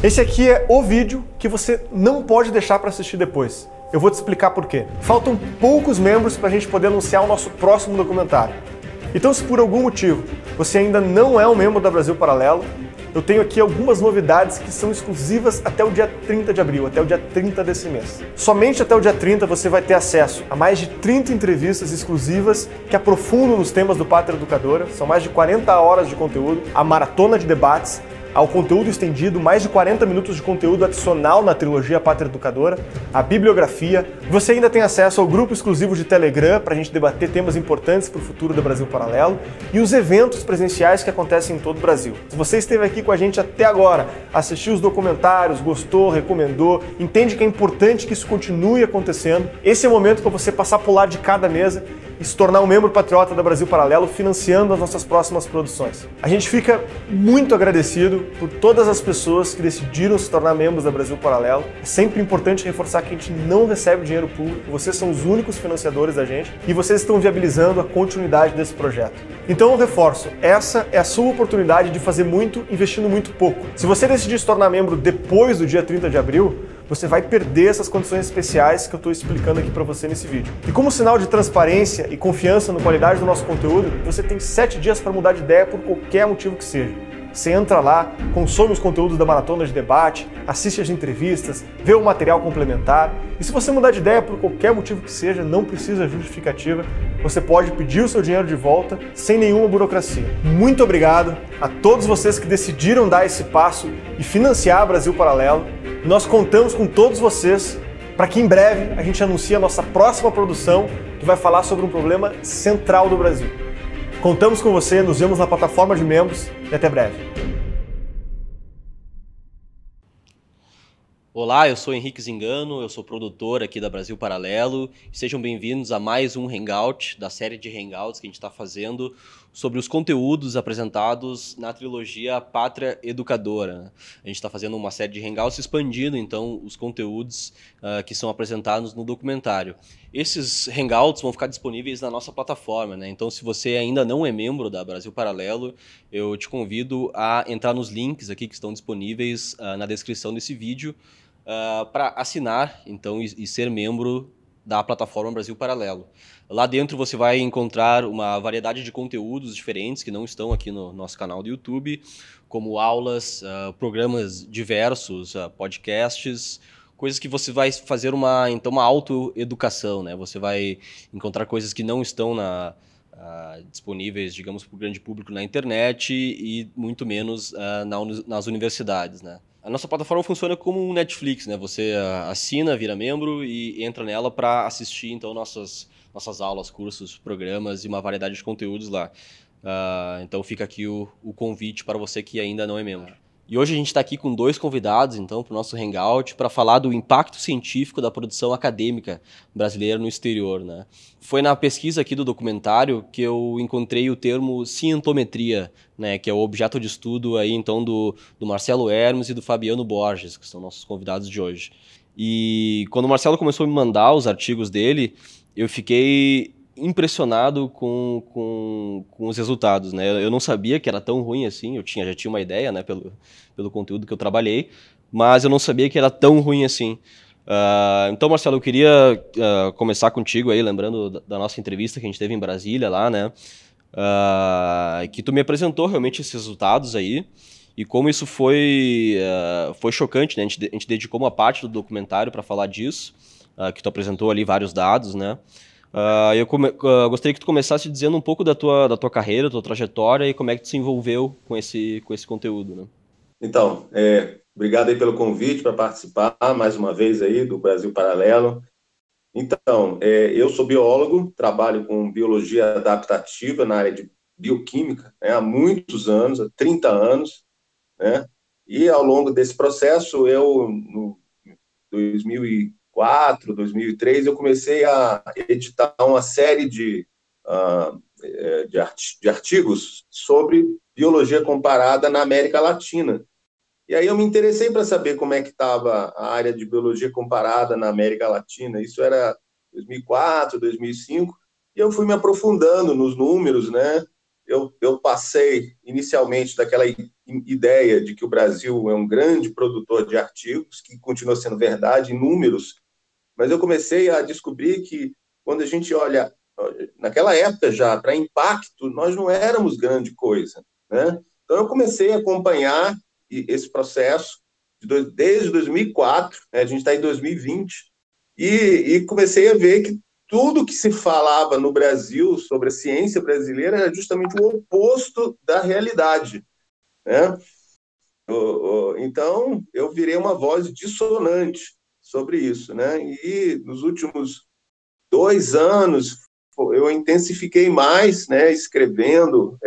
Esse aqui é o vídeo que você não pode deixar para assistir depois. Eu vou te explicar por quê. Faltam poucos membros para a gente poder anunciar o nosso próximo documentário. Então, se por algum motivo você ainda não é um membro da Brasil Paralelo, eu tenho aqui algumas novidades que são exclusivas até o dia 30 de abril, até o dia 30 desse mês. Somente até o dia 30 você vai ter acesso a mais de 30 entrevistas exclusivas que aprofundam nos temas do Pátria Educadora. São mais de 40 horas de conteúdo, a maratona de debates, ao conteúdo estendido, mais de 40 minutos de conteúdo adicional na trilogia Pátria Educadora, a bibliografia. Você ainda tem acesso ao grupo exclusivo de Telegram para a gente debater temas importantes para o futuro do Brasil Paralelo e os eventos presenciais que acontecem em todo o Brasil. Se você esteve aqui com a gente até agora, assistiu os documentários, gostou, recomendou, entende que é importante que isso continue acontecendo, esse é o momento para você passar por lá de cada mesa e se tornar um membro patriota da Brasil Paralelo, financiando as nossas próximas produções. A gente fica muito agradecido por todas as pessoas que decidiram se tornar membros da Brasil Paralelo. É sempre importante reforçar que a gente não recebe dinheiro público, vocês são os únicos financiadores da gente e vocês estão viabilizando a continuidade desse projeto. Então eu reforço, essa é a sua oportunidade de fazer muito investindo muito pouco. Se você decidir se tornar membro depois do dia 30 de abril, você vai perder essas condições especiais que eu estou explicando aqui para você nesse vídeo. E como sinal de transparência e confiança na qualidade do nosso conteúdo, você tem 7 dias para mudar de ideia por qualquer motivo que seja. Você entra lá, consome os conteúdos da maratona de debate, assiste as entrevistas, vê o material complementar. E se você mudar de ideia por qualquer motivo que seja, não precisa de justificativa, você pode pedir o seu dinheiro de volta sem nenhuma burocracia. Muito obrigado a todos vocês que decidiram dar esse passo e financiar a Brasil Paralelo. Nós contamos com todos vocês para que em breve a gente anuncie a nossa próxima produção que vai falar sobre um problema central do Brasil. Contamos com você, nos vemos na plataforma de membros e até breve. Olá, eu sou Henrique Zingano, eu sou produtor aqui da Brasil Paralelo. Sejam bem-vindos a mais um Hangout, da série de Hangouts que a gente está fazendo sobre os conteúdos apresentados na trilogia Pátria Educadora. A gente está fazendo uma série de Hangouts expandindo, então, os conteúdos que são apresentados no documentário. Esses Hangouts vão ficar disponíveis na nossa plataforma, né? Então, se você ainda não é membro da Brasil Paralelo, eu te convido a entrar nos links aqui que estão disponíveis na descrição desse vídeo para assinar, então, e ser membro da plataforma Brasil Paralelo. Lá dentro você vai encontrar uma variedade de conteúdos diferentes que não estão aqui no nosso canal do YouTube, como aulas, programas diversos, podcasts, coisas que você vai fazer uma autoeducação, né? Você vai encontrar coisas que não estão disponíveis, digamos, para o grande público na internet e muito menos nas universidades, né? A nossa plataforma funciona como um Netflix, né? Você assina, vira membro e entra nela para assistir, então, nossas aulas, cursos, programas e uma variedade de conteúdos lá. Então fica aqui o convite para você que ainda não é membro. E hoje a gente está aqui com 2 convidados, então, para o nosso Hangout, para falar do impacto científico da produção acadêmica brasileira no exterior, né? Foi na pesquisa aqui do documentário que eu encontrei o termo cientometria, né, que é o objeto de estudo aí, então, do Marcelo Hermes e do Fabiano Borges, que são nossos convidados de hoje. E quando o Marcelo começou a me mandar os artigos dele, eu fiquei impressionado com os resultados, né? Eu não sabia que era tão ruim assim, já tinha uma ideia, né, pelo conteúdo que eu trabalhei, mas eu não sabia que era tão ruim assim. Então, Marcelo, eu queria começar contigo aí, lembrando da nossa entrevista que a gente teve em Brasília lá, né? Que tu me apresentou realmente esses resultados aí, e como isso foi chocante, né? A gente dedicou uma parte do documentário para falar disso, que tu apresentou ali vários dados, né? Eu gostaria que tu começasse dizendo um pouco da tua carreira, da tua trajetória e como é que tu se envolveu com esse conteúdo, né? Então, obrigado aí pelo convite para participar mais uma vez aí do Brasil Paralelo. Então, eu sou biólogo, trabalho com biologia adaptativa na área de bioquímica, né, há muitos anos, há 30 anos, né? E ao longo desse processo, no 2004, 2003, eu comecei a editar uma série de artigos sobre biologia comparada na América Latina. E aí eu me interessei para saber como é que estava a área de biologia comparada na América Latina. Isso era 2004, 2005, e eu fui me aprofundando nos números, né? Eu passei inicialmente daquela ideia de que o Brasil é um grande produtor de artigos, que continua sendo verdade em números, mas eu comecei a descobrir que, quando a gente olha, naquela época já, para impacto, nós não éramos grande coisa, né? Então, eu comecei a acompanhar esse processo desde 2004, né? A gente está em 2020, e comecei a ver que tudo que se falava no Brasil sobre a ciência brasileira era justamente o oposto da realidade, né? Então, eu virei uma voz dissonante sobre isso, né? E nos últimos 2 anos, eu intensifiquei mais, né? Escrevendo,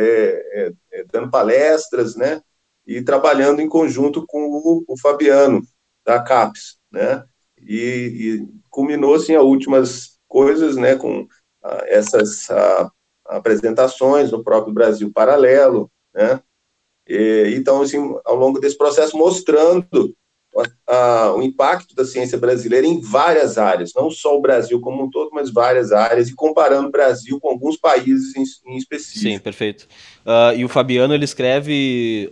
dando palestras, né? E trabalhando em conjunto com o Fabiano, da CAPES, né? E culminou, assim, as últimas coisas, né? Com essas apresentações no próprio Brasil Paralelo, né? Então, assim, ao longo desse processo, mostrando o impacto da ciência brasileira em várias áreas, não só o Brasil como um todo, mas várias áreas, e comparando o Brasil com alguns países em Sim, específico. perfeito. E o Fabiano, ele escreve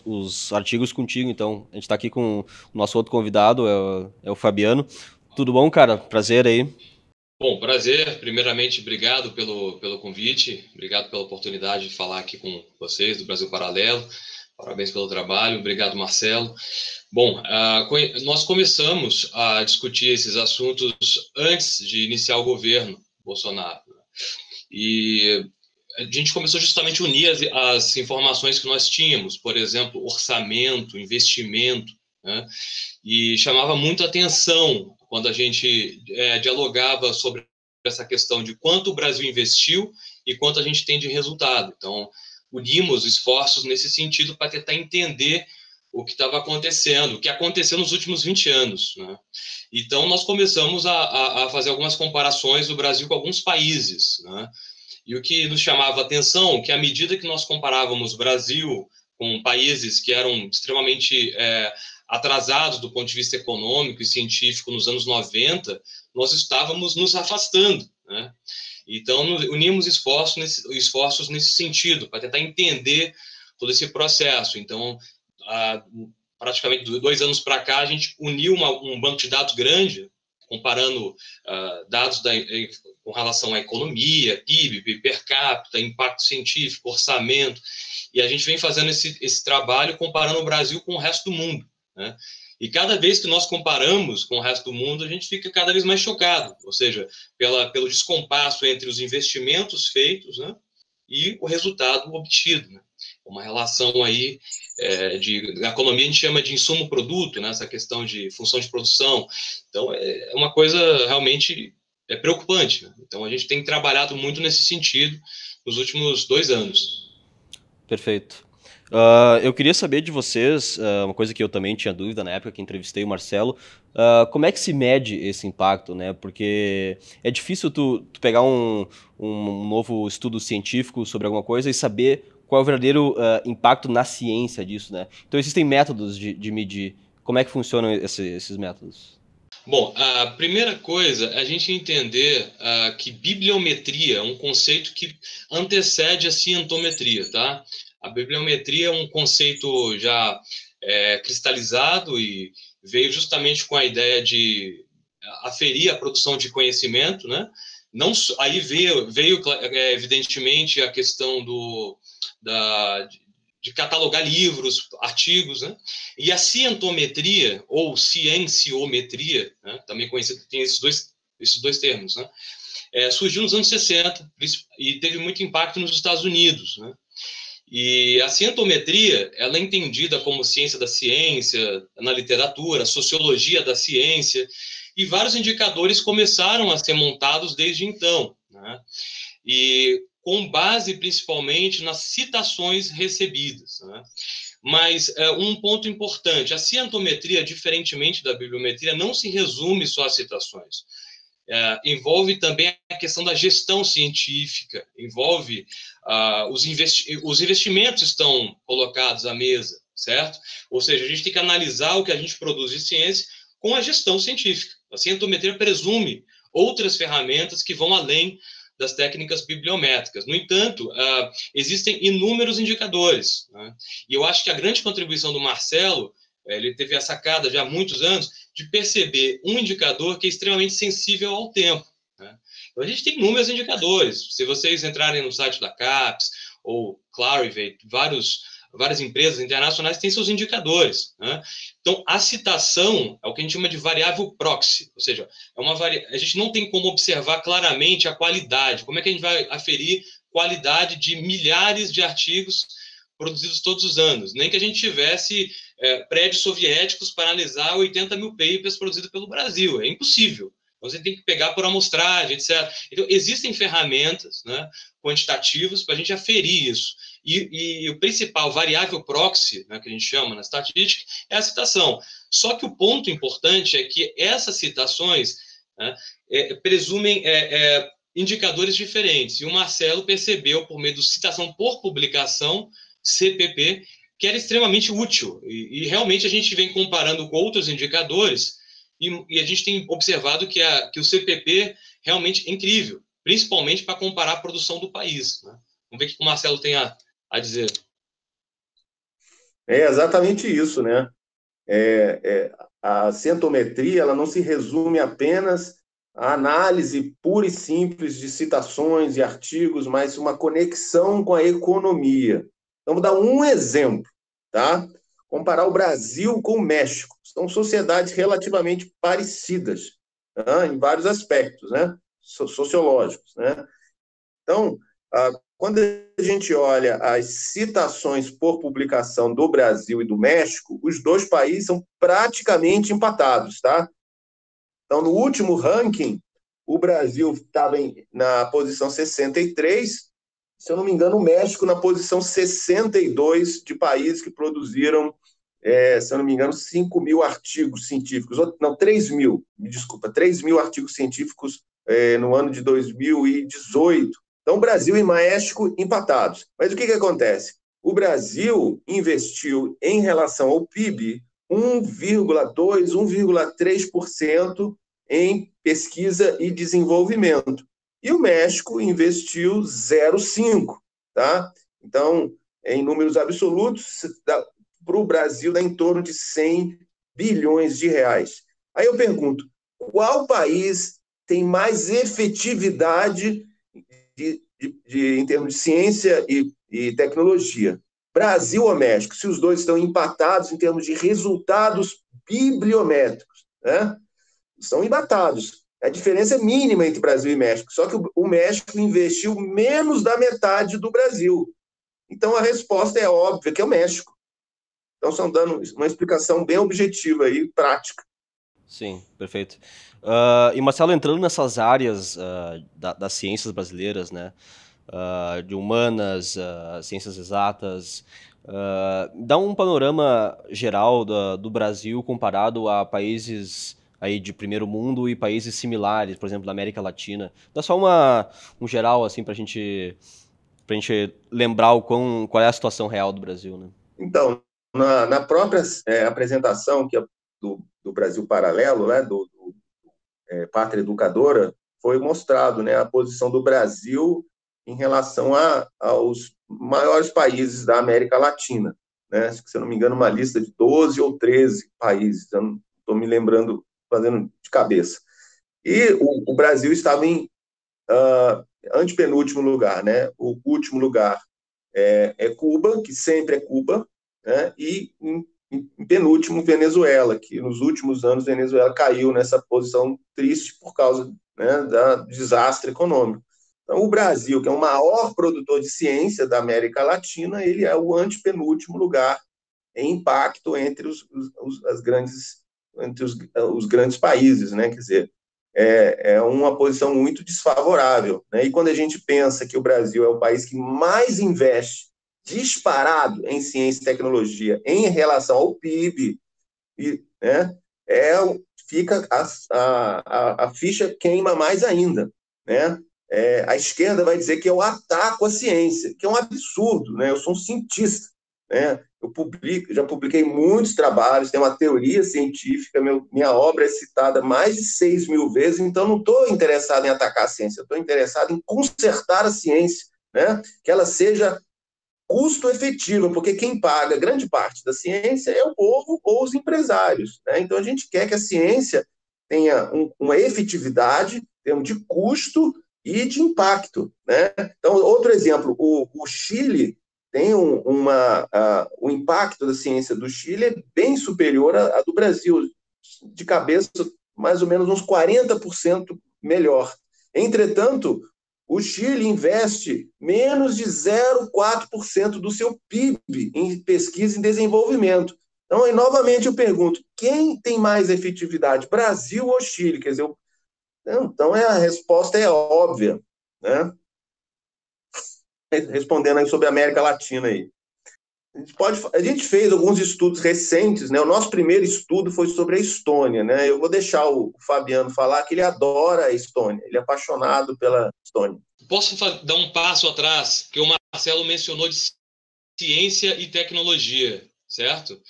os artigos contigo, então a gente está aqui com o nosso outro convidado, é o Fabiano. Tudo bom, cara? Prazer aí. Bom, prazer. Primeiramente, obrigado pelo convite, obrigado pela oportunidade de falar aqui com vocês do Brasil Paralelo. Parabéns pelo trabalho, obrigado, Marcelo. Bom, nós começamos a discutir esses assuntos antes de iniciar o governo Bolsonaro. E a gente começou justamente a unir as informações que nós tínhamos, por exemplo, orçamento, investimento, né? E chamava muito a atenção quando a gente dialogava sobre essa questão de quanto o Brasil investiu e quanto a gente tem de resultado. Então, unimos esforços nesse sentido para tentar entender o que estava acontecendo, o que aconteceu nos últimos 20 anos, né? Então, nós começamos a fazer algumas comparações do Brasil com alguns países, né? E o que nos chamava a atenção, que à medida que nós comparávamos o Brasil com países que eram extremamente atrasados do ponto de vista econômico e científico nos anos 90, nós estávamos nos afastando, né? Então, unimos esforços nesse sentido, para tentar entender todo esse processo. Então, praticamente 2 anos para cá, a gente uniu um banco de dados grande, comparando dados com relação à economia, PIB, per capita, impacto científico, orçamento, e a gente vem fazendo esse trabalho comparando o Brasil com o resto do mundo, né? E cada vez que nós comparamos com o resto do mundo, a gente fica cada vez mais chocado, ou seja, pelo descompasso entre os investimentos feitos, né, e o resultado obtido, né? Uma relação aí a economia a gente chama de insumo-produto, né, essa questão de função de produção. Então, é uma coisa realmente preocupante, né? Então, a gente tem trabalhado muito nesse sentido nos últimos 2 anos. Perfeito. Eu queria saber de vocês, uma coisa que eu também tinha dúvida na época que entrevistei o Marcelo, como é que se mede esse impacto, né? Porque é difícil tu pegar um novo estudo científico sobre alguma coisa e saber qual é o verdadeiro impacto na ciência disso, né? Então existem métodos de medir. Como é que funcionam esses métodos? Bom, a primeira coisa é a gente entender que bibliometria é um conceito que antecede a cientometria, tá? A bibliometria é um conceito já cristalizado e veio justamente com a ideia de aferir a produção de conhecimento, né? Não, aí veio evidentemente a questão de catalogar livros, artigos, né? E a cientometria, ou cienciometria, né? Também conhecido, tem esses dois termos, né? Surgiu nos anos 60 e teve muito impacto nos Estados Unidos, né? E a cientometria, ela é entendida como ciência da ciência, na literatura, sociologia da ciência, e vários indicadores começaram a ser montados desde então, né? E com base principalmente nas citações recebidas, né? Mas um ponto importante, a cientometria, diferentemente da bibliometria, não se resume só às citações. Envolve também a questão da gestão científica, envolve os investimentos estão colocados à mesa, certo? Ou seja, a gente tem que analisar o que a gente produz de ciência com a gestão científica. A cientometria presume outras ferramentas que vão além das técnicas bibliométricas. No entanto, existem inúmeros indicadores, né? E eu acho que a grande contribuição do Marcelo, ele teve a sacada já há muitos anos de perceber um indicador que é extremamente sensível ao tempo, né? Então, a gente tem inúmeros indicadores. Se vocês entrarem no site da CAPES ou Clarivate, várias empresas internacionais têm seus indicadores, né? Então, a citação é o que a gente chama de variável proxy, ou seja, a gente não tem como observar claramente a qualidade. Como é que a gente vai aferir qualidade de milhares de artigos produzidos todos os anos? Nem que a gente tivesse prédios soviéticos para analisar 80 mil papers produzidos pelo Brasil. É impossível. Então, você tem que pegar por amostragem, etc. Então, existem ferramentas, né, quantitativas para a gente aferir isso. E o principal variável proxy, né, que a gente chama na estatística, é a citação. Só que o ponto importante é que essas citações, né, presumem indicadores diferentes. E o Marcelo percebeu, por meio de citação por publicação, CPP, que era extremamente útil. E realmente a gente vem comparando com outros indicadores e a gente tem observado que o CPP realmente é incrível, principalmente para comparar a produção do país, né? Vamos ver o que o Marcelo tem a dizer. É exatamente isso, né? A centometria, ela não se resume apenas à análise pura e simples de citações e artigos, mas uma conexão com a economia. Então, vou dar um exemplo, tá? Comparar o Brasil com o México. São sociedades relativamente parecidas, né, em vários aspectos, né, sociológicos, né? Então, quando a gente olha as citações por publicação do Brasil e do México, os dois países são praticamente empatados, tá? Então, no último ranking, o Brasil estava na posição 63, se eu não me engano, o México na posição 62 de países que produziram, se eu não me engano, 5 mil artigos científicos, não, 3 mil, me desculpa, 3 mil artigos científicos no ano de 2018. Então, Brasil e México empatados. Mas o que acontece? O Brasil investiu, em relação ao PIB, 1,2%, 1,3% em pesquisa e desenvolvimento. E o México investiu 0,5%. Tá? Então, em números absolutos, para o Brasil dá em torno de 100 bilhões de reais. Aí eu pergunto, qual país tem mais efetividade em termos de ciência e tecnologia? Brasil ou México? Se os dois estão empatados em termos de resultados bibliométricos, né? São empatados. A diferença é mínima entre Brasil e México, só que o México investiu menos da metade do Brasil. Então, a resposta é óbvia, que é o México. Então, estão dando uma explicação bem objetiva e prática. Sim, perfeito. E, Marcelo, entrando nessas áreas das ciências brasileiras, né, de humanas, ciências exatas, dá um panorama geral do Brasil comparado a países aí de primeiro mundo e países similares, por exemplo, da América Latina. Dá só um geral assim, para a gente lembrar qual é a situação real do Brasil, né? Então, na própria apresentação que é do Brasil Paralelo, né, do Pátria Educadora, foi mostrado, né, a posição do Brasil em relação aos maiores países da América Latina, né? Se eu não me engano, uma lista de 12 ou 13 países, eu não estou me lembrando, fazendo de cabeça. E o Brasil estava em antepenúltimo lugar, né? O último lugar é Cuba, que sempre é Cuba, né? E em penúltimo, Venezuela, que nos últimos anos Venezuela caiu nessa posição triste por causa, né, do desastre econômico. Então, o Brasil, que é o maior produtor de ciência da América Latina, ele é o antepenúltimo lugar em impacto entre os grandes países, né? Quer dizer, é uma posição muito desfavorável, né? E quando a gente pensa que o Brasil é o país que mais investe disparado em ciência e tecnologia em relação ao PIB, né, fica a ficha queima mais ainda, né? A esquerda vai dizer que eu ataco a ciência, que é um absurdo, né? Eu sou um cientista, né? já publiquei muitos trabalhos, tenho uma teoria científica, minha obra é citada mais de 6.000 vezes, então não estou interessado em atacar a ciência, estou interessado em consertar a ciência, né? Que ela seja custo efetivo, porque quem paga grande parte da ciência é o povo ou os empresários, né? Então a gente quer que a ciência tenha uma efetividade, termo de custo e de impacto, né? Então, outro exemplo, o Chile tem o impacto da ciência do Chile é bem superior à do Brasil, de cabeça mais ou menos uns 40% melhor. Entretanto, o Chile investe menos de 0,4% do seu PIB em pesquisa e desenvolvimento. Então, aí, novamente, eu pergunto, quem tem mais efetividade, Brasil ou Chile? Quer dizer, então a resposta é óbvia, né? Respondendo aí sobre a América Latina aí. A gente fez alguns estudos recentes, né? O nosso primeiro estudo foi sobre a Estônia, né? Eu vou deixar o Fabiano falar que ele adora a Estônia, ele é apaixonado pela Estônia. Posso dar um passo atrás, que o Marcelo mencionou de ciência e tecnologia, certo?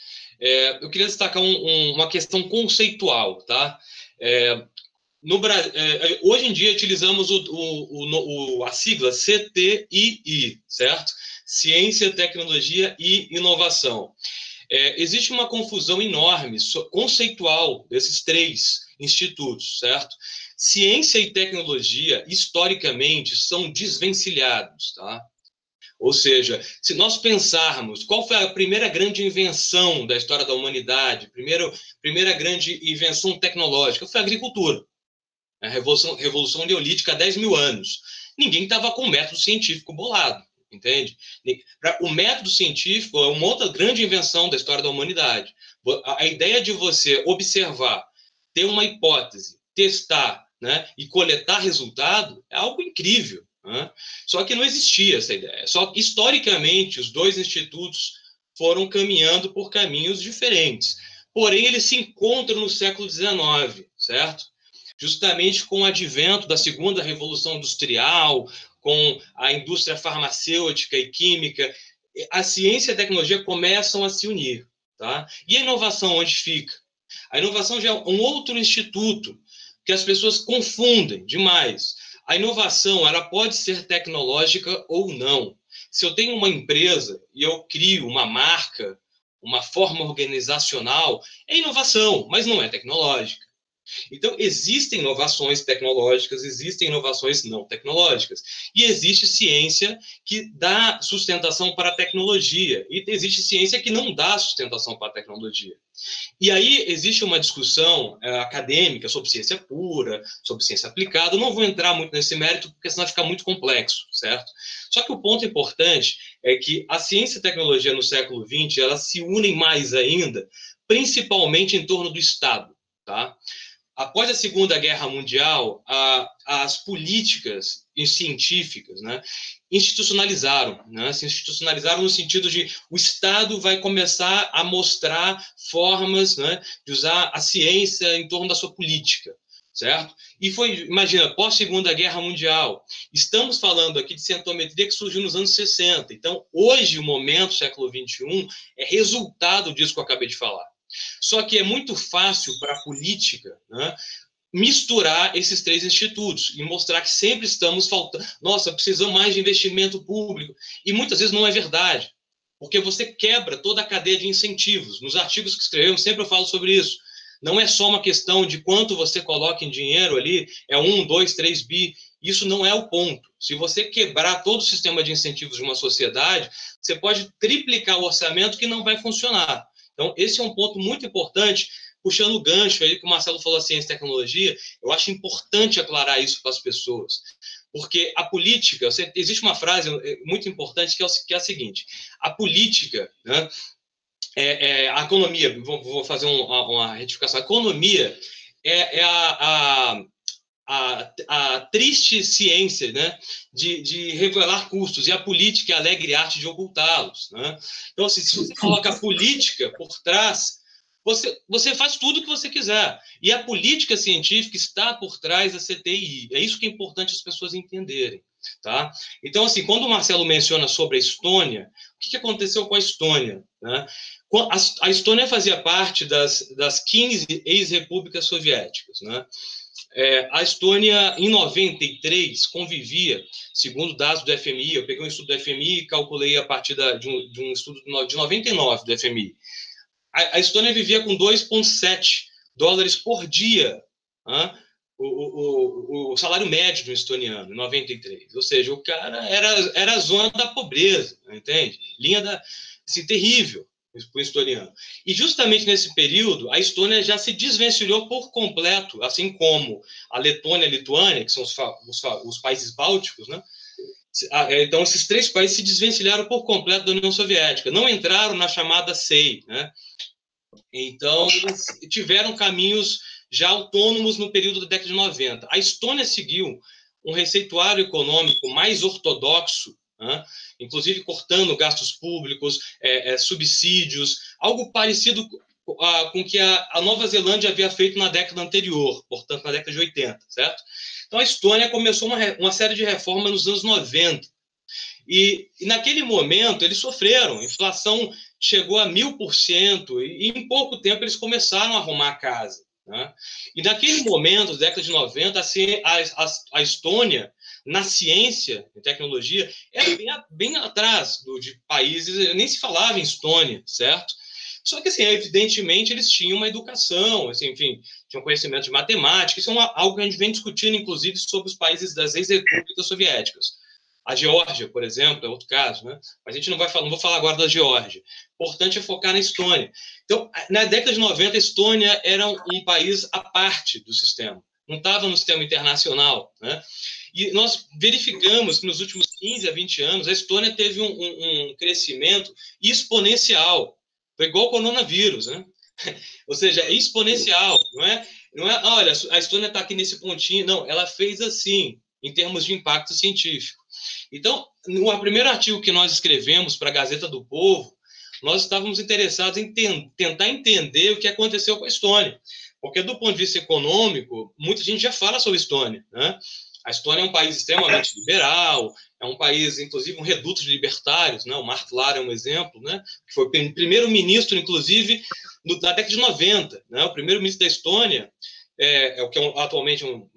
Eu queria destacar uma questão conceitual, tá? Hoje em dia utilizamos a sigla CTII, certo? Ciência, Tecnologia e Inovação. Existe uma confusão enorme, conceitual, desses três institutos, certo? Ciência e tecnologia, historicamente, são desvencilhados, tá? Ou seja, se nós pensarmos qual foi a primeira grande invenção da história da humanidade, primeira grande invenção tecnológica, foi a agricultura. A Revolução Neolítica há 10.000 anos. Ninguém estava com método científico bolado, entende? O método científico é uma outra grande invenção da história da humanidade. A ideia de você observar, ter uma hipótese, testar, né, e coletar resultado é algo incrível. Né? Só que não existia essa ideia. Só que, historicamente, os dois institutos foram caminhando por caminhos diferentes. Porém, eles se encontram no século XIX, certo? Justamente com o advento da segunda revolução industrial, com a indústria farmacêutica e química, a ciência e a tecnologia começam a se unir. Tá? E a inovação, onde fica? A inovação já é um outro instituto que as pessoas confundem demais. A inovação, ela pode ser tecnológica ou não. Se eu tenho uma empresa e eu crio uma marca, uma forma organizacional, é inovação, mas não é tecnológica. Então, existem inovações tecnológicas, existem inovações não tecnológicas. E existe ciência que dá sustentação para a tecnologia. E existe ciência que não dá sustentação para a tecnologia. E aí existe uma discussão acadêmica sobre ciência pura, sobre ciência aplicada. Eu não vou entrar muito nesse mérito, porque senão vai ficar muito complexo, certo? Só que o ponto importante é que a ciência e a tecnologia no século XX, elas se unem mais ainda, principalmente em torno do Estado, tá? Após a Segunda Guerra Mundial, as políticas científicas, né, institucionalizaram, né, se institucionalizaram no sentido de o Estado vai começar a mostrar formas, né, de usar a ciência em torno da sua política, certo? E imagina, pós-Segunda Guerra Mundial, estamos falando aqui de cientometria que surgiu nos anos 60. Então, hoje, o momento, século XXI, é resultado disso que eu acabei de falar. Só que é muito fácil para a política, né, misturar esses três institutos e mostrar que sempre estamos faltando. Nossa, precisamos mais de investimento público. E muitas vezes não é verdade, porque você quebra toda a cadeia de incentivos. Nos artigos que escrevemos, sempre eu falo sobre isso. Não é só uma questão de quanto você coloca em dinheiro ali, é 1, 2, 3 bi. Isso não é o ponto. Se você quebrar todo o sistema de incentivos de uma sociedade, você pode triplicar o orçamento que não vai funcionar. Então, esse é um ponto muito importante, puxando o gancho aí que o Marcelo falou, ciência e tecnologia. Eu acho importante aclarar isso para as pessoas, porque a política, existe uma frase muito importante que é a seguinte: a política, né, a economia, vou fazer uma retificação, a economia é a triste ciência, né, de revelar custos, e a política é a alegre arte de ocultá-los. Né? Então, se você coloca a política por trás, você faz tudo o que você quiser. E a política científica está por trás da CTI. É isso que é importante as pessoas entenderem. tá? Então, assim, quando o Marcelo menciona sobre a Estônia, o que aconteceu com a Estônia, né? A Estônia fazia parte das 15 ex-repúblicas soviéticas, né? A Estônia, em 93, convivia, segundo dados do FMI, eu peguei um estudo do FMI e calculei a partir de um estudo de 99 do FMI. A Estônia vivia com 2,7 dólares por dia, né? O salário médio de um estoniano, em 93. Ou seja, o cara era a zona da pobreza, entende? Assim, terrível para o estoniano. E justamente nesse período, a Estônia já se desvencilhou por completo, assim como a Letônia e a Lituânia, que são os países bálticos, né? Então, esses 3 países se desvencilharam por completo da União Soviética, não entraram na chamada SEI, né? Então, eles tiveram caminhos já autônomos no período da década de 90. A Estônia seguiu um receituário econômico mais ortodoxo, né? Inclusive cortando gastos públicos, subsídios, algo parecido com o que a Nova Zelândia havia feito na década anterior, portanto, na década de 80, certo? Então, a Estônia começou uma série de reformas nos anos 90. E naquele momento, eles sofreram. A inflação chegou a 1000%, e em pouco tempo eles começaram a arrumar a casa, né? E naquele momento, na década de 90, assim, a Estônia, na ciência e tecnologia, era bem atrás de países, nem se falava em Estônia, certo? Só que, assim, evidentemente, eles tinham uma educação, assim, enfim, tinham conhecimento de matemática. Isso é algo que a gente vem discutindo, inclusive, sobre os países das ex-repúblicas soviéticas. A Geórgia, por exemplo, é outro caso, né? Mas a gente não vou falar agora da Geórgia. O importante é focar na Estônia. Então, na década de 90, a Estônia era um país à parte do sistema. Não estava no sistema internacional, né? E nós verificamos que nos últimos 15 a 20 anos, a Estônia teve um crescimento exponencial. Foi igual ao coronavírus, né? Ou seja, é exponencial, não é, olha, a Estônia está aqui nesse pontinho. Não, ela fez assim, em termos de impacto científico. Então, no primeiro artigo que nós escrevemos para a Gazeta do Povo, nós estávamos interessados em tentar entender o que aconteceu com a Estônia. Porque, do ponto de vista econômico, muita gente já fala sobre a Estônia, né? A Estônia é um país extremamente liberal, é um país, inclusive, um reduto de libertários, né? O Mark Laar é um exemplo, né? Que foi o primeiro-ministro, inclusive, da década de 90, né? O primeiro-ministro da Estônia, o que é atualmente um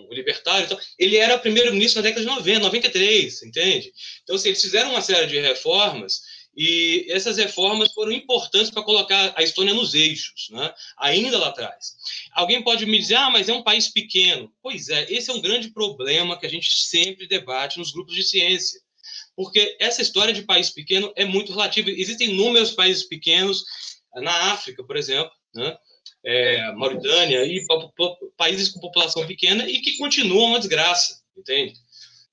libertário, então, ele era primeiro-ministro na década de 90, 93, entende? Então, assim, eles fizeram uma série de reformas, e essas reformas foram importantes para colocar a Estônia nos eixos, né? Ainda lá atrás. Alguém pode me dizer, mas é um país pequeno. Pois é, esse é um grande problema que a gente sempre debate nos grupos de ciência. Porque essa história de país pequeno é muito relativa. Existem inúmeros países pequenos, na África, por exemplo, né? Mauritânia, e países com população pequena e que continuam uma desgraça, entende?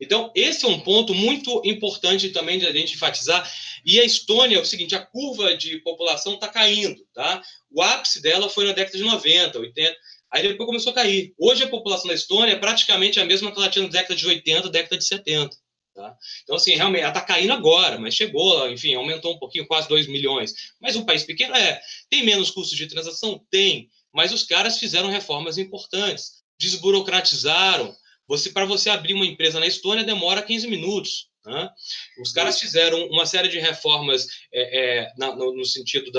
Então, esse é um ponto muito importante também de a gente enfatizar. E a Estônia, é o seguinte, a curva de população está caindo, tá? O ápice dela foi na década de 90, 80, aí depois começou a cair. Hoje a população da Estônia é praticamente a mesma que ela tinha na década de 80, década de 70. Tá? Então, assim, realmente, ela está caindo agora, mas chegou, enfim, aumentou um pouquinho, quase 2 milhões. Mas um país pequeno tem menos custos de transação? Tem, mas os caras fizeram reformas importantes, desburocratizaram. Para você abrir uma empresa na Estônia demora 15 minutos. Né? Os caras fizeram uma série de reformas no sentido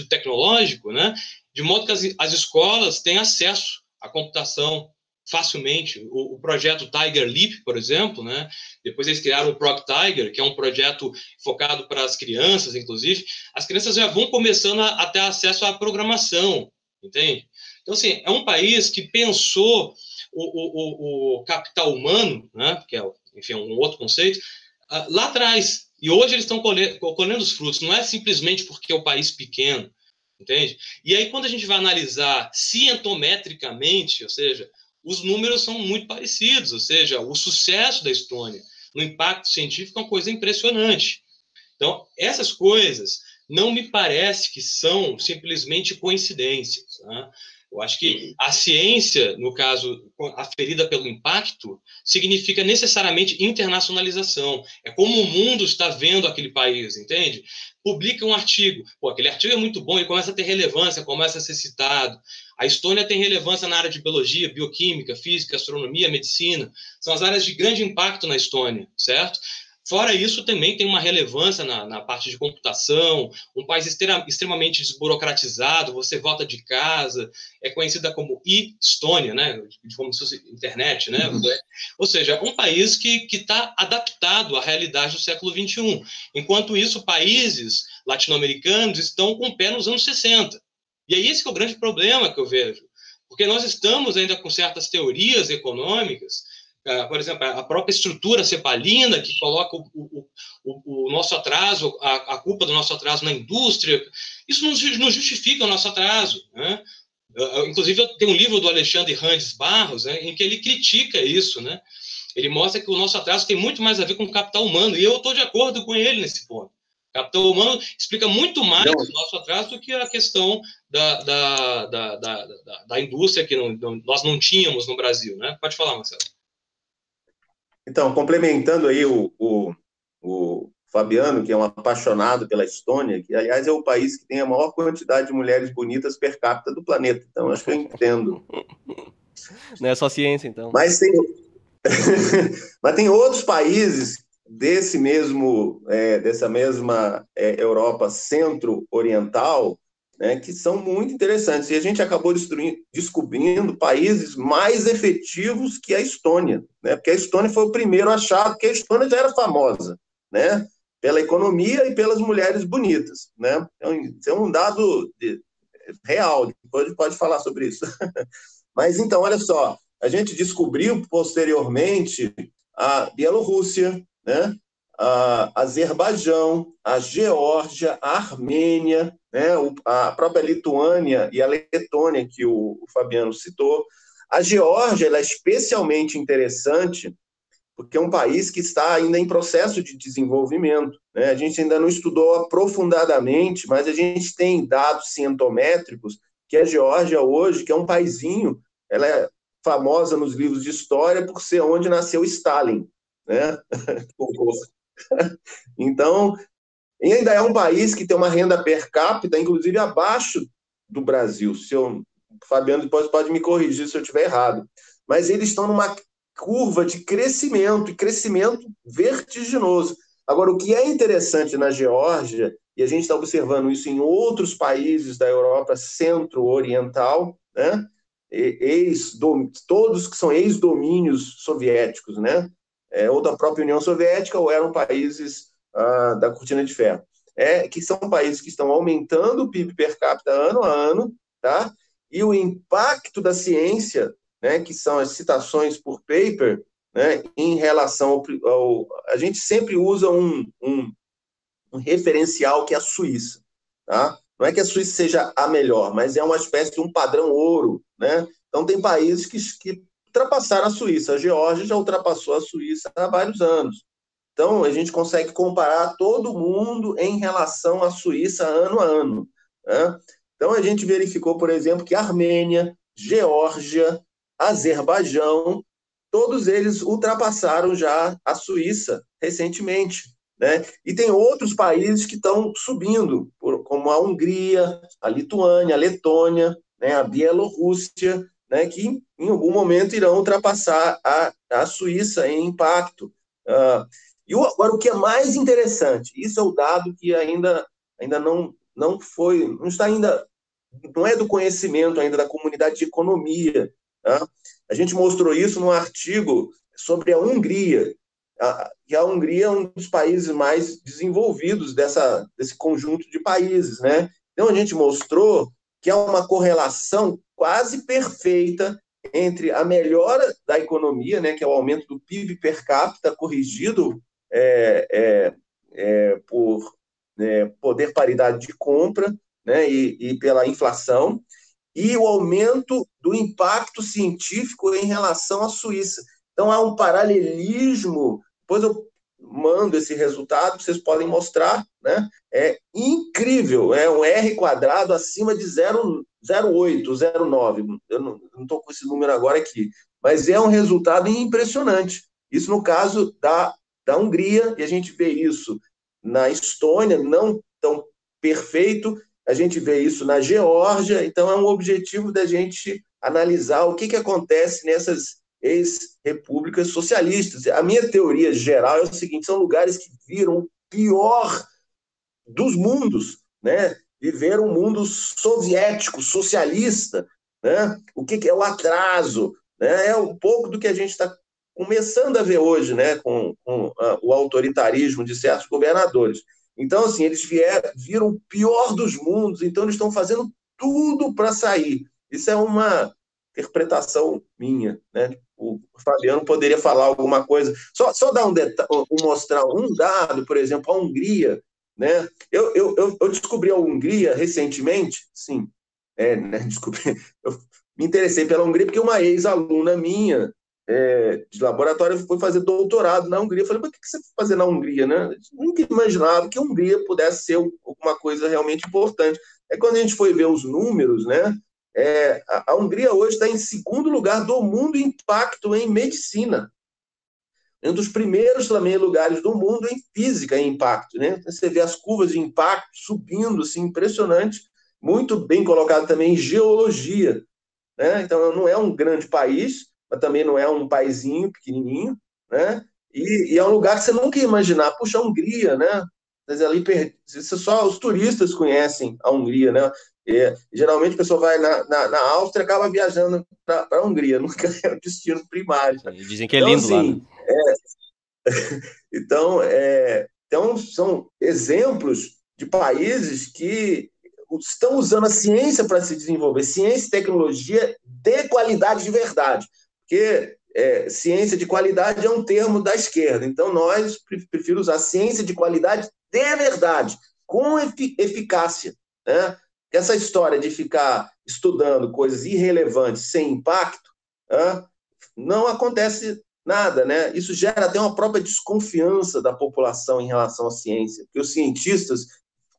tecnológico, né? De modo que as escolas têm acesso à computação facilmente. O projeto Tiger Leap, por exemplo, né? Depois eles criaram o Prog Tiger, que é um projeto focado para as crianças, inclusive. As crianças já vão começando a ter acesso à programação, entende? Então, assim, é um país que pensou o capital humano, né? Que é, enfim, um outro conceito, lá atrás. E hoje eles estão colhendo os frutos. Não é simplesmente porque é um país pequeno, entende? E aí, quando a gente vai analisar cientometricamente, ou seja, os números são muito parecidos, ou seja, o sucesso da Estônia no impacto científico é uma coisa impressionante. Então, essas coisas não me parece que são simplesmente coincidências, né? Eu acho que a ciência, no caso, aferida pelo impacto, significa necessariamente internacionalização. É como o mundo está vendo aquele país, entende? Publica um artigo. Pô, aquele artigo é muito bom, ele começa a ter relevância, começa a ser citado. A Estônia tem relevância na área de biologia, bioquímica, física, astronomia, medicina. São as áreas de grande impacto na Estônia, certo? Fora isso, também tem uma relevância na parte de computação, um país extremamente desburocratizado, você volta de casa, é conhecida como e-Estônia, né? Como se fosse internet, né? Ou seja, um país que está adaptado à realidade do século XXI. Enquanto isso, países latino-americanos estão com o pé nos anos 60. E é esse que é o grande problema que eu vejo, porque nós estamos ainda com certas teorias econômicas, por exemplo, a própria estrutura cepalina, que coloca o nosso atraso, a culpa do nosso atraso na indústria. Isso não justifica o nosso atraso, né? Inclusive, tem um livro do Alexandre Randes Barros, né, em que ele critica isso, né? Ele mostra que o nosso atraso tem muito mais a ver com o capital humano, e eu estou de acordo com ele nesse ponto. O capital humano explica muito mais o nosso atraso do que a questão da indústria que nós não tínhamos no Brasil, né? Pode falar, Marcelo. Então, complementando aí o Fabiano, que é um apaixonado pela Estônia, que, aliás, é o país que tem a maior quantidade de mulheres bonitas per capita do planeta. Então, acho que eu entendo. Não é só ciência, então. Mas tem outros países dessa mesma Europa centro-oriental, né, que são muito interessantes. E a gente acabou descobrindo países mais efetivos que a Estônia, né, porque a Estônia foi o primeiro achado, porque a Estônia já era famosa, né, pela economia e pelas mulheres bonitas, né? Então, isso é um dado real, pode falar sobre isso. Mas então, olha só, a gente descobriu posteriormente a Bielorrússia, né, a Azerbaijão, a Geórgia, a Armênia, né, a própria Lituânia e a Letônia, que o Fabiano citou. A Geórgia ela é especialmente interessante porque é um país que está ainda em processo de desenvolvimento, né? A gente ainda não estudou aprofundadamente, mas a gente tem dados cientométricos que a Geórgia hoje, que é um paizinho, ela é famosa nos livros de história por ser onde nasceu Stalin, né? Então, e ainda é um país que tem uma renda per capita, inclusive abaixo do Brasil. O Fabiano depois pode me corrigir se eu estiver errado. Mas eles estão numa curva de crescimento, e crescimento vertiginoso. Agora, o que é interessante na Geórgia, e a gente está observando isso em outros países da Europa centro-oriental, né? Todos que são ex-domínios soviéticos, né? Ou da própria União Soviética, ou eram países da Cortina de Ferro. Que são países que estão aumentando o PIB per capita ano a ano, tá? E o impacto da ciência, né, que são as citações por paper, né, em relação a gente sempre usa um referencial que é a Suíça, tá? Não é que a Suíça seja a melhor, mas é uma espécie de um padrão ouro, né? Então tem países que ultrapassaram a Suíça. A Geórgia já ultrapassou a Suíça há vários anos. Então a gente consegue comparar todo mundo em relação à Suíça ano a ano, né? Então a gente verificou, por exemplo, que a Armênia, Geórgia, Azerbaijão, todos eles ultrapassaram já a Suíça recentemente, né? E tem outros países que estão subindo, como a Hungria, a Lituânia, a Letônia, né, a Bielorrússia, né, que em algum momento irão ultrapassar a Suíça em impacto. Agora, o que é mais interessante, isso é o dado que ainda não foi, não está ainda, não é do conhecimento ainda da comunidade de economia, tá? A gente mostrou isso num artigo sobre a Hungria, que a Hungria é um dos países mais desenvolvidos desse conjunto de países, né? Então, a gente mostrou que há uma correlação quase perfeita entre a melhora da economia, né, que é o aumento do PIB per capita corrigido por poder paridade de compra, né, e pela inflação, e o aumento do impacto científico em relação à Suíça. Então, há um paralelismo. Depois eu mando esse resultado, vocês podem mostrar, né? É incrível, é um R² acima de 0,8, 0,9, eu não estou com esse número agora aqui, mas é um resultado impressionante. Isso no caso da Hungria, e a gente vê isso na Estônia, não tão perfeito, a gente vê isso na Geórgia, então é um objetivo da gente analisar o que acontece nessas ex-repúblicas socialistas. A minha teoria geral é o seguinte, são lugares que viram o pior dos mundos, né? Viveram um mundo soviético, socialista, né? O que é o atraso, né? É um pouco do que a gente está começando a ver hoje, né? Com o autoritarismo de certos governadores. Então, assim, eles viram o pior dos mundos, então eles estão fazendo tudo para sair. Isso é uma interpretação minha, né? O Fabiano poderia falar alguma coisa. Só dar mostrar um dado, por exemplo, a Hungria, né? Eu descobri a Hungria recentemente, sim, né? Desculpe, eu me interessei pela Hungria porque uma ex-aluna minha de laboratório foi fazer doutorado na Hungria. Eu falei, mas o que você foi fazer na Hungria, né? Eu nunca imaginava que a Hungria pudesse ser alguma coisa realmente importante. Quando a gente foi ver os números, né? A Hungria hoje está em segundo lugar do mundo em impacto em medicina. Um dos primeiros também lugares do mundo em física em impacto, né? Você vê as curvas de impacto subindo, assim, impressionante, muito bem colocado também em geologia, né? Então não é um grande país, mas também não é um paizinho pequenininho, né? E é um lugar que você nunca ia imaginar. Puxa, a Hungria, né? Mas ali só os turistas conhecem a Hungria, né? Geralmente a pessoa vai na Áustria e acaba viajando para a Hungria, nunca é o destino primário. Sim, dizem que é Então, lindo assim, lá, né? Então, são exemplos de países que estão usando a ciência para se desenvolver, ciência e tecnologia de qualidade de verdade, porque ciência de qualidade é um termo da esquerda, então nós preferimos usar ciência de qualidade de verdade, com eficácia, né? Essa história de ficar estudando coisas irrelevantes sem impacto, não acontece nada, né? Isso gera até uma própria desconfiança da população em relação à ciência, porque os cientistas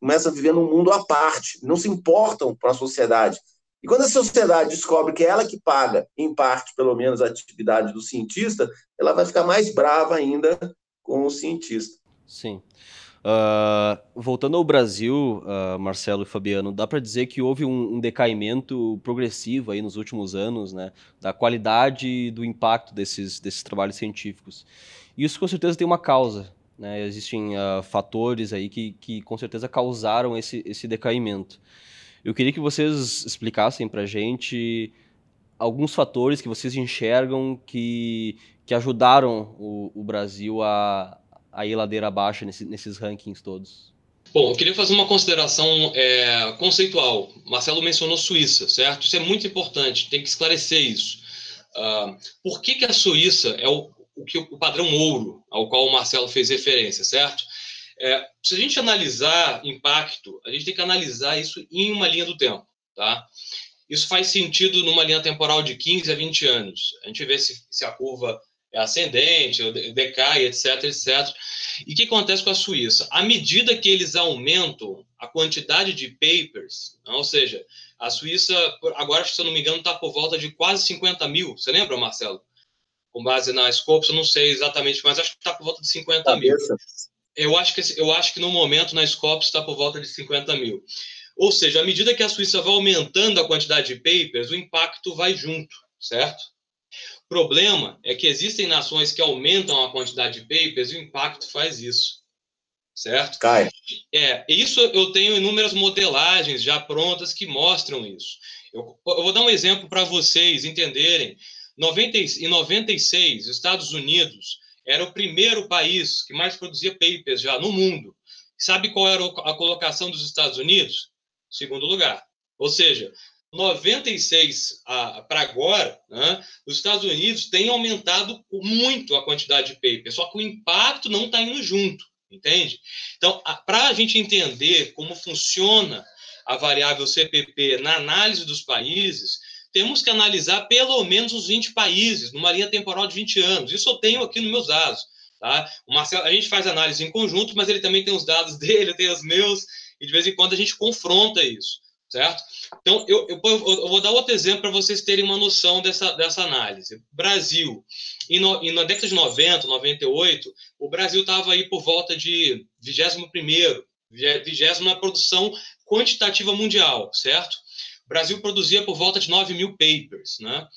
começam a viver num mundo à parte, não se importam para a sociedade. E quando a sociedade descobre que é ela que paga, em parte, pelo menos, a atividade do cientista, ela vai ficar mais brava ainda com o cientista. Sim. Voltando ao Brasil, Marcelo e Fabiano, dá para dizer que houve um decaimento progressivo aí nos últimos anos, né, da qualidade e do impacto desses trabalhos científicos. Isso com certeza tem uma causa, né? Existem fatores aí que com certeza causaram esse decaimento. Eu queria que vocês explicassem para a gente alguns fatores que vocês enxergam que ajudaram o Brasil a ir ladeira abaixo nesses rankings todos. Bom, eu queria fazer uma consideração conceitual. Marcelo mencionou Suíça, certo? Isso é muito importante, tem que esclarecer isso. Por que a Suíça é o padrão ouro ao qual o Marcelo fez referência, certo? Se a gente analisar impacto, a gente tem que analisar isso em uma linha do tempo, tá? Isso faz sentido numa linha temporal de 15 a 20 anos. A gente vê se a curva é ascendente, decai, etc, etc. E o que acontece com a Suíça? À medida que eles aumentam a quantidade de papers, ou seja, a Suíça, agora, se eu não me engano, está por volta de quase 50 mil. Você lembra, Marcelo? Com base na Scopus, eu não sei exatamente, mas acho que está por volta de 50 mil. Eu acho que no momento na Scopus está por volta de 50 mil. Ou seja, à medida que a Suíça vai aumentando a quantidade de papers, o impacto vai junto, certo? O problema é que existem nações que aumentam a quantidade de papers e o impacto faz isso, certo? Cai. Isso eu tenho inúmeras modelagens já prontas que mostram isso. Eu vou dar um exemplo para vocês entenderem. Em 96, os Estados Unidos era o primeiro país que mais produzia papers já no mundo. Sabe qual era a colocação dos Estados Unidos? Segundo lugar. Ou seja, 96 para agora, né, os Estados Unidos têm aumentado muito a quantidade de papers, só que o impacto não está indo junto, entende? Então, para a gente entender como funciona a variável CPP na análise dos países, temos que analisar pelo menos os 20 países, numa linha temporal de 20 anos. Isso eu tenho aqui nos meus dados. Tá? O Marcelo, a gente faz análise em conjunto, mas ele também tem os dados dele, tem os meus, e de vez em quando a gente confronta isso, certo? Então, eu vou dar outro exemplo para vocês terem uma noção dessa análise. Brasil, na década de 90, 98, o Brasil estava aí por volta de 21º, 20º na produção quantitativa mundial, certo? O Brasil produzia por volta de 9.000 papers, né?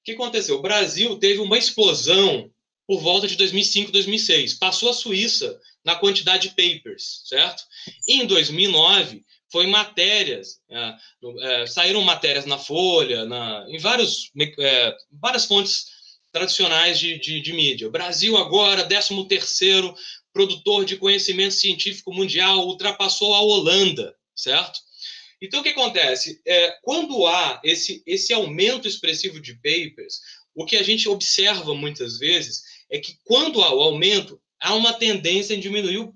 O que aconteceu? O Brasil teve uma explosão por volta de 2005, 2006. Passou a Suíça na quantidade de papers, certo? E em 2009, foi matérias, saíram matérias na Folha, em várias fontes tradicionais de mídia. O Brasil agora, 13º produtor de conhecimento científico mundial, ultrapassou a Holanda, certo? Então, o que acontece? Quando há esse aumento expressivo de papers, o que a gente observa muitas vezes é que, quando há o aumento, há uma tendência em diminuir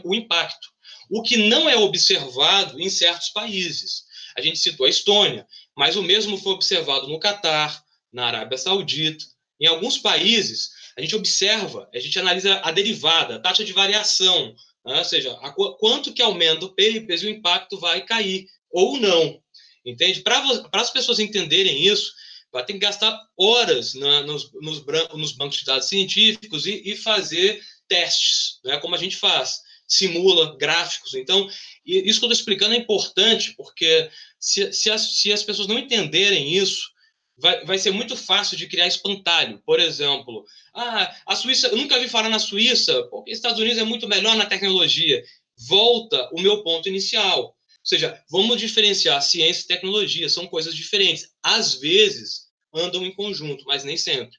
o impacto, o que não é observado em certos países. A gente citou a Estônia, mas o mesmo foi observado no Catar, na Arábia Saudita. Em alguns países, a gente observa, a gente analisa a derivada, a taxa de variação, né? Ou seja, quanto que aumenta o papers e o impacto vai cair, ou não. Entende? Para as pessoas entenderem isso, vai ter que gastar horas nos bancos de dados científicos e fazer testes, né? Como a gente faz, simula gráficos. Então, isso que eu estou explicando é importante, porque se as pessoas não entenderem isso, vai ser muito fácil de criar espantalho. Por exemplo, a Suíça, eu nunca vi falar na Suíça, porque os Estados Unidos é muito melhor na tecnologia. Volta o meu ponto inicial. Ou seja, vamos diferenciar ciência e tecnologia, são coisas diferentes. Às vezes, andam em conjunto, mas nem sempre.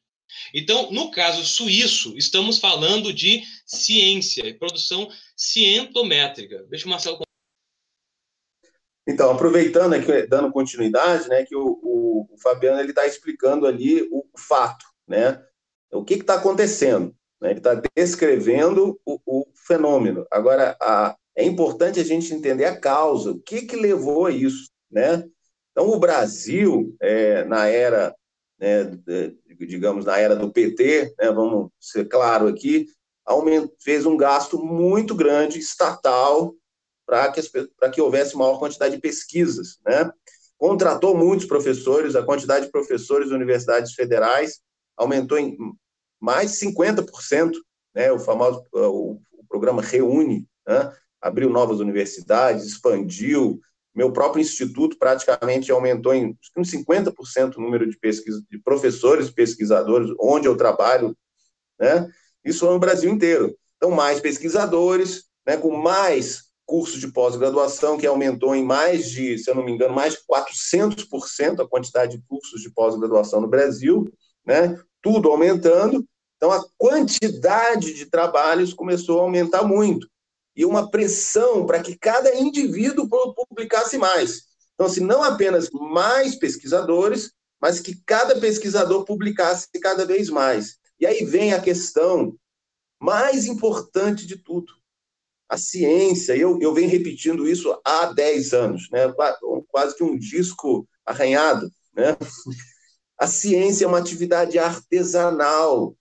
Então, no caso suíço, estamos falando de ciência e produção cientométrica. Deixa o Marcelo... Então, aproveitando aqui, dando continuidade, né, que o Fabiano está explicando ali o fato, né? O que está acontecendo? Né? Ele está descrevendo o fenômeno. Agora, é importante a gente entender a causa, o que levou a isso, né? Então, o Brasil, na era, né, digamos, na era do PT, né, vamos ser claro aqui, fez um gasto muito grande, estatal, para que houvesse maior quantidade de pesquisas, né? Contratou muitos professores, a quantidade de professores de universidades federais aumentou em mais de 50%, né? O famoso o programa Reúne, né? Abriu novas universidades, expandiu. Meu próprio instituto praticamente aumentou em uns 50% o número de professores, pesquisadores, onde eu trabalho, né? Isso no Brasil inteiro. Então, mais pesquisadores, né? Com mais cursos de pós-graduação, que aumentou em mais de, se eu não me engano, mais de 400% a quantidade de cursos de pós-graduação no Brasil, né? Tudo aumentando. Então, a quantidade de trabalhos começou a aumentar muito. E uma pressão para que cada indivíduo publicasse mais. Então, assim, não apenas mais pesquisadores, mas que cada pesquisador publicasse cada vez mais. E aí vem a questão mais importante de tudo. A ciência, eu venho repetindo isso há 10 anos, né? Quase que um disco arranhado, né? A ciência é uma atividade artesanal,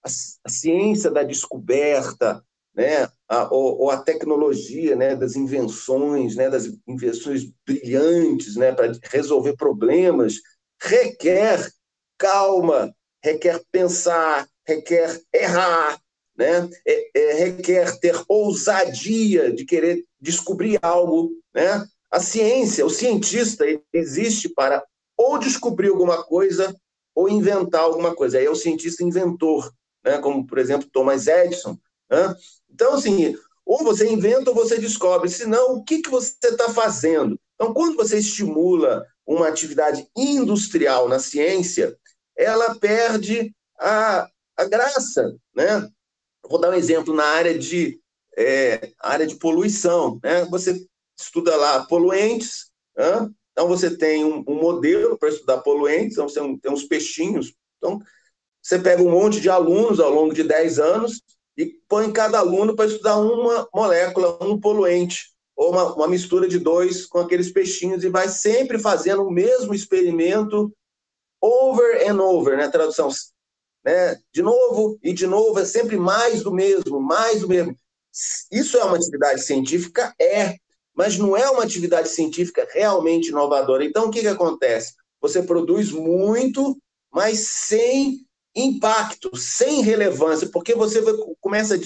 a ciência da descoberta, né? Ou a tecnologia, né? Das invenções, né? Das invenções brilhantes, né? Para resolver problemas, requer calma, requer pensar, requer errar, né? Requer ter ousadia de querer descobrir algo, né? A ciência, o cientista, existe para ou descobrir alguma coisa ou inventar alguma coisa. Aí é o cientista inventor, né? Como, por exemplo, Thomas Edison, né? Então, assim, ou você inventa ou você descobre. Senão, o que você está fazendo? Então, quando você estimula uma atividade industrial na ciência, ela perde a graça, né? Vou dar um exemplo na área de poluição, né? Você estuda lá poluentes, né? Então você tem um modelo para estudar poluentes, então você tem uns peixinhos. Então você pega um monte de alunos ao longo de 10 anos e põe cada aluno para estudar uma molécula, um poluente, ou uma mistura de dois com aqueles peixinhos, e vai sempre fazendo o mesmo experimento over and over, né? Tradução, né? De novo e de novo, é sempre mais do mesmo, mais do mesmo. Isso é uma atividade científica? mas não é uma atividade científica realmente inovadora. Então, o que acontece? Você produz muito, mas sem impacto, sem relevância, porque você começa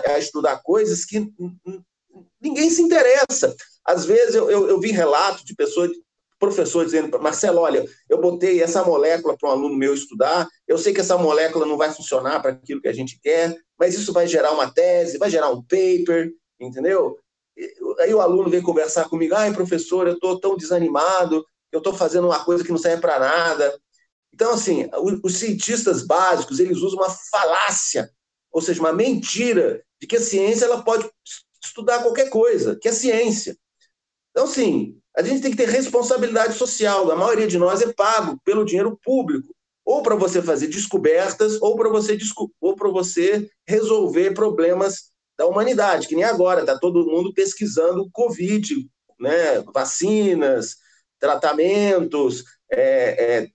a estudar coisas que ninguém se interessa. Às vezes eu vi relatos de pessoas, professor dizendo, Marcelo, olha, eu botei essa molécula para um aluno meu estudar, eu sei que essa molécula não vai funcionar para aquilo que a gente quer, mas isso vai gerar uma tese, vai gerar um paper, entendeu? Aí o aluno vem conversar comigo, ai, professor, eu estou tão desanimado, eu estou fazendo uma coisa que não serve para nada. Então, assim, os cientistas básicos, eles usam uma falácia, ou seja, uma mentira, de que a ciência ela pode estudar qualquer coisa, que é ciência. Então, sim, a gente tem que ter responsabilidade social. A maioria de nós é pago pelo dinheiro público, ou para você fazer descobertas, ou para você resolver problemas da humanidade, que nem agora, está todo mundo pesquisando Covid, né? Vacinas, tratamentos,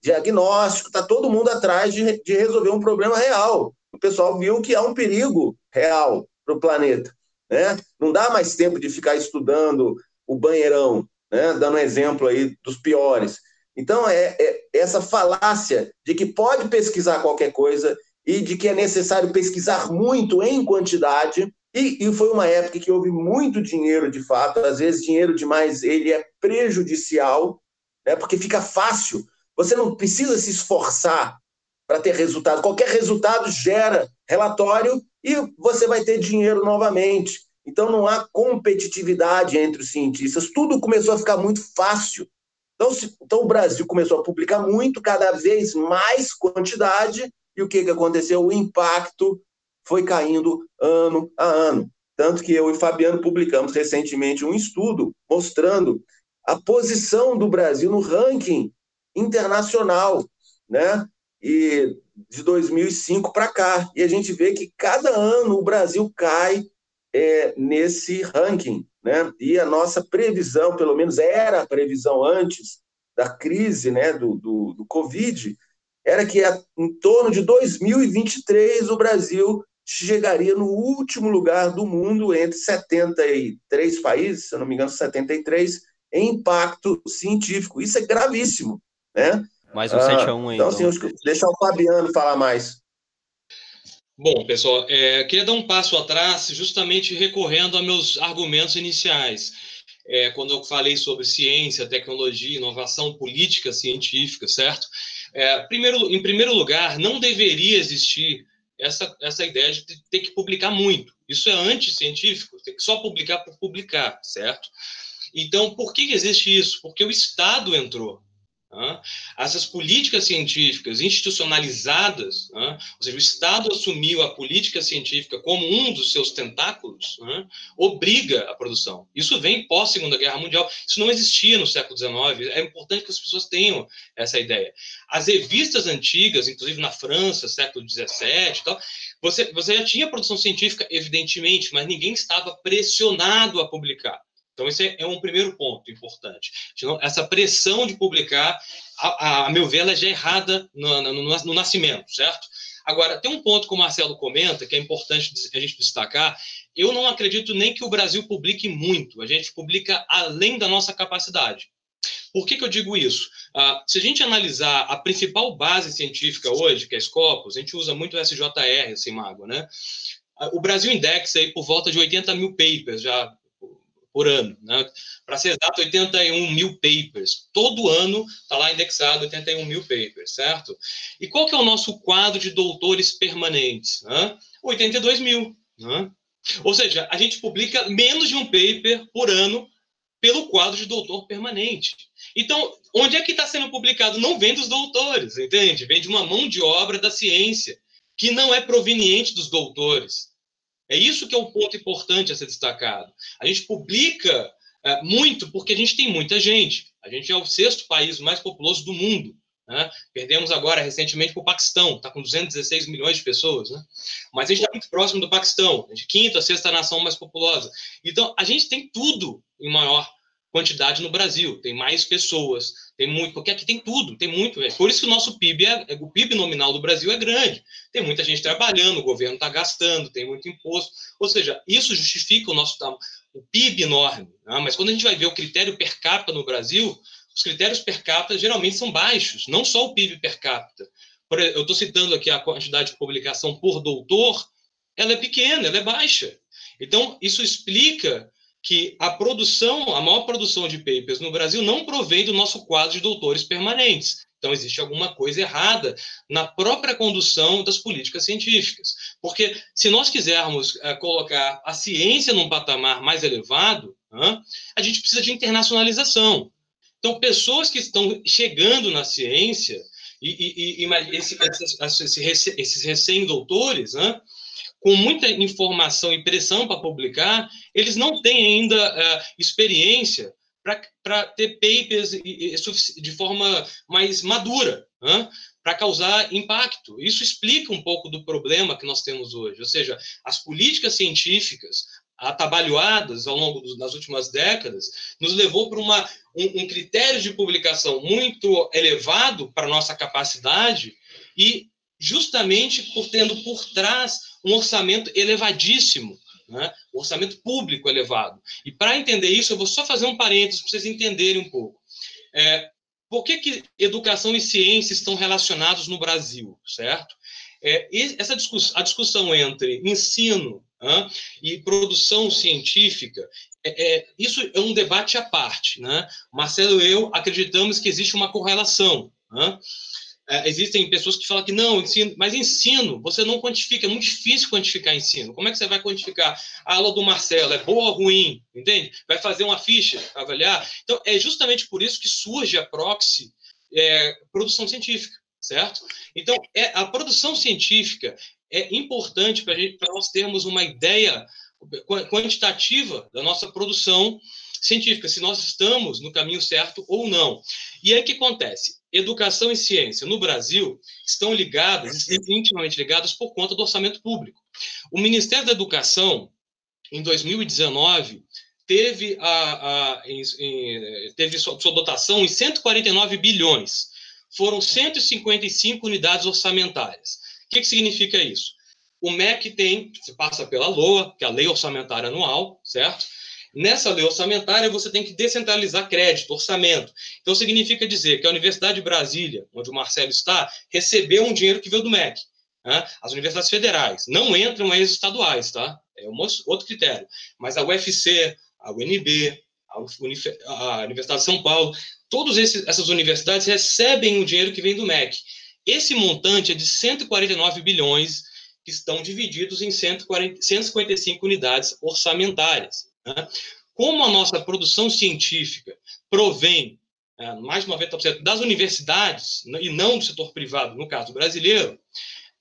diagnóstico, está todo mundo atrás de resolver um problema real. O pessoal viu que há um perigo real para o planeta, né? Não dá mais tempo de ficar estudando o banheirão, né? Dando exemplo aí dos piores. Então, essa falácia de que pode pesquisar qualquer coisa e de que é necessário pesquisar muito em quantidade, e foi uma época que houve muito dinheiro, de fato, às vezes dinheiro demais ele é prejudicial, né? Porque fica fácil, você não precisa se esforçar para ter resultado, qualquer resultado gera relatório e você vai ter dinheiro novamente. Então não há competitividade entre os cientistas, tudo começou a ficar muito fácil. Então o Brasil começou a publicar muito, cada vez mais quantidade, e o que aconteceu? O impacto foi caindo ano a ano. Tanto que eu e Fabiano publicamos recentemente um estudo mostrando a posição do Brasil no ranking internacional, né? E de 2005 para cá. E a gente vê que cada ano o Brasil cai nesse ranking, né? E a nossa previsão, pelo menos era a previsão antes da crise, né, do Covid, era que em torno de 2023 o Brasil chegaria no último lugar do mundo entre 73 países, se eu não me engano, 73, em impacto científico. Isso é gravíssimo, né? Mais um 7-1 aí, então. Assim, deixar o Fabiano falar mais. Bom, pessoal, queria dar um passo atrás, justamente recorrendo a meus argumentos iniciais. Quando eu falei sobre ciência, tecnologia, inovação, política científica, certo? Em primeiro lugar, não deveria existir essa ideia de ter que publicar muito. Isso é anticientífico, tem que só publicar por publicar, certo? Então, por que existe isso? Porque o Estado entrou. Essas políticas científicas institucionalizadas, ou seja, o Estado assumiu a política científica como um dos seus tentáculos, obriga a produção. Isso vem pós-Segunda Guerra Mundial. Isso não existia no século XIX. É importante que as pessoas tenham essa ideia. As revistas antigas, inclusive na França, século XVII, tal, você já tinha produção científica, evidentemente, mas ninguém estava pressionado a publicar. Então, esse é um primeiro ponto importante. Essa pressão de publicar, a meu ver, ela já é errada no nascimento, certo? Agora, tem um ponto que o Marcelo comenta, que é importante a gente destacar. Eu não acredito nem que o Brasil publique muito. A gente publica além da nossa capacidade. Por que eu digo isso? Se a gente analisar a principal base científica hoje, que é a Scopus, a gente usa muito o SJR, esse mago, né? O Brasil indexa aí por volta de 80 mil papers já por ano, né? Para ser exato, 81 mil papers. Todo ano está lá indexado 81 mil papers, certo? E qual que é o nosso quadro de doutores permanentes? 82 mil. Ou seja, a gente publica menos de um paper por ano pelo quadro de doutor permanente. Então, onde é que está sendo publicado? Não vem dos doutores, entende? Vem de uma mão de obra da ciência, que não é proveniente dos doutores. É isso que é um ponto importante a ser destacado. A gente publica muito porque a gente tem muita gente. A gente é o 6º país mais populoso do mundo. Né? Perdemos agora, recentemente, para o Paquistão. Está com 216 milhões de pessoas. Né? Mas a gente está muito próximo do Paquistão. A gente é a 5ª, 6ª nação mais populosa. Então, a gente tem tudo em maior quantidade no Brasil. Tem mais pessoas, tem muito, porque aqui tem tudo, tem muito. Por isso que o nosso PIB, o PIB nominal do Brasil é grande. Tem muita gente trabalhando, o governo está gastando, tem muito imposto. Ou seja, isso justifica o o PIB enorme, né? Mas quando a gente vai ver o critério per capita no Brasil, os critérios per capita geralmente são baixos, não só o PIB per capita. Eu estou citando aqui a quantidade de publicação por doutor, ela é pequena, ela é baixa. Então, isso explica que a maior produção de papers no Brasil não provém do nosso quadro de doutores permanentes. Então, existe alguma coisa errada na própria condução das políticas científicas. Porque se nós quisermos colocar a ciência num patamar mais elevado, a gente precisa de internacionalização. Então, pessoas que estão chegando na ciência, esses recém-doutores, com muita informação e pressão para publicar, eles não têm ainda experiência para ter papers de forma mais madura, para causar impacto. Isso explica um pouco do problema que nós temos hoje. Ou seja, as políticas científicas atabalhoadas ao longo das últimas décadas nos levou para um critério de publicação muito elevado para a nossa capacidade e justamente tendo por trás um orçamento elevadíssimo, né? Um orçamento público elevado. E para entender isso, eu vou só fazer um parênteses para vocês entenderem um pouco. Por que educação e ciência estão relacionados no Brasil, certo? A discussão entre ensino e produção científica, isso é um debate à parte, né? Marcelo e eu acreditamos que existe uma correlação, existem pessoas que falam que não, ensino, você não quantifica, é muito difícil quantificar ensino. Como é que você vai quantificar a aula do Marcelo? É boa ou ruim? Entende? Vai fazer uma ficha para avaliar? Então, é justamente por isso que surge a proxy produção científica, certo? Então, a produção científica é importante para nós termos uma ideia quantitativa da nossa produção científica, se nós estamos no caminho certo ou não. E aí o que acontece? Educação e ciência no Brasil estão intimamente ligadas por conta do orçamento público. O Ministério da Educação, em 2019, teve sua dotação em 149 bilhões. Foram 155 unidades orçamentárias. O que significa isso? O MEC se passa pela LOA, que é a Lei Orçamentária Anual, certo? Nessa lei orçamentária, você tem que descentralizar crédito, orçamento. Então, significa dizer que a Universidade de Brasília, onde o Marcelo está, recebeu um dinheiro que veio do MEC. As universidades federais não entram as estaduais, tá? É outro critério. Mas a UFC, a UNB, a Universidade de São Paulo, todas essas universidades recebem o dinheiro que vem do MEC. Esse montante é de 149 bilhões, que estão divididos em 155 unidades orçamentárias. Como a nossa produção científica provém mais de 90% das universidades e não do setor privado, no caso brasileiro,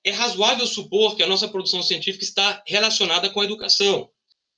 é razoável supor que a nossa produção científica está relacionada com a educação.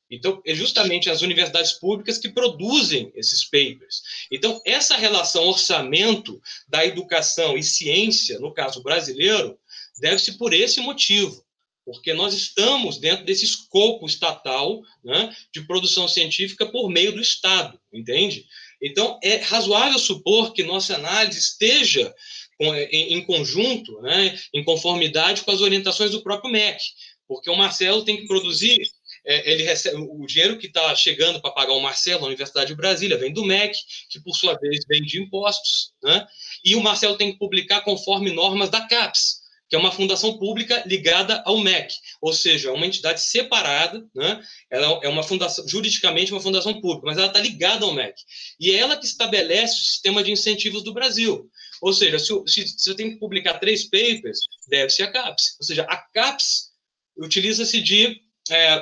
Então, é justamente as universidades públicas que produzem esses papers. Então, essa relação orçamento da educação e ciência, no caso brasileiro, deve-se por esse motivo. Porque nós estamos dentro desse escopo estatal, né, de produção científica por meio do Estado, entende? Então, é razoável supor que nossa análise esteja em conjunto, né, em conformidade com as orientações do próprio MEC, porque o Marcelo tem que produzir, ele recebe o dinheiro que está chegando para pagar o Marcelo na Universidade de Brasília, vem do MEC, que por sua vez vem de impostos, né, e o Marcelo tem que publicar conforme normas da CAPES, que é uma fundação pública ligada ao MEC, ou seja, é uma entidade separada, né? Ela é uma fundação, juridicamente uma fundação pública, mas ela está ligada ao MEC. E é ela que estabelece o sistema de incentivos do Brasil. Ou seja, se eu tenho que publicar 3 papers, deve-se a CAPES. Ou seja, a CAPES utiliza-se de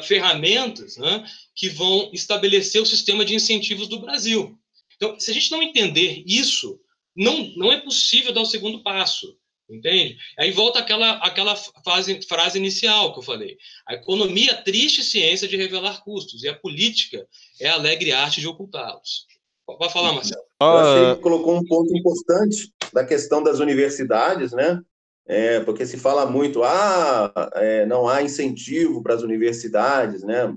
ferramentas, né, que vão estabelecer o sistema de incentivos do Brasil. Então, se a gente não entender isso, não é possível dar o segundo passo. Entende? Aí volta aquela frase inicial que eu falei. A economia é triste ciência de revelar custos, e a política é a alegre arte de ocultá-los. Pode falar, Marcelo. Eu achei que colocou um ponto importante da questão das universidades, né? Porque se fala muito, não há incentivo para as universidades, né?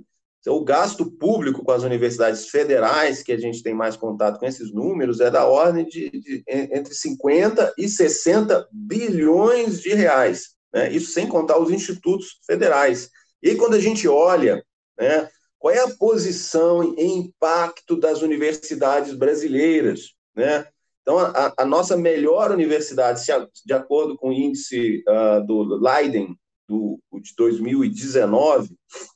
O gasto público com as universidades federais, que a gente tem mais contato com esses números, é da ordem de entre 50 e 60 bilhões de reais, né? Isso sem contar os institutos federais. E aí, quando a gente olha, né, qual é a posição e impacto das universidades brasileiras, né? Então, a nossa melhor universidade, de acordo com o índice do Leiden, de 2019,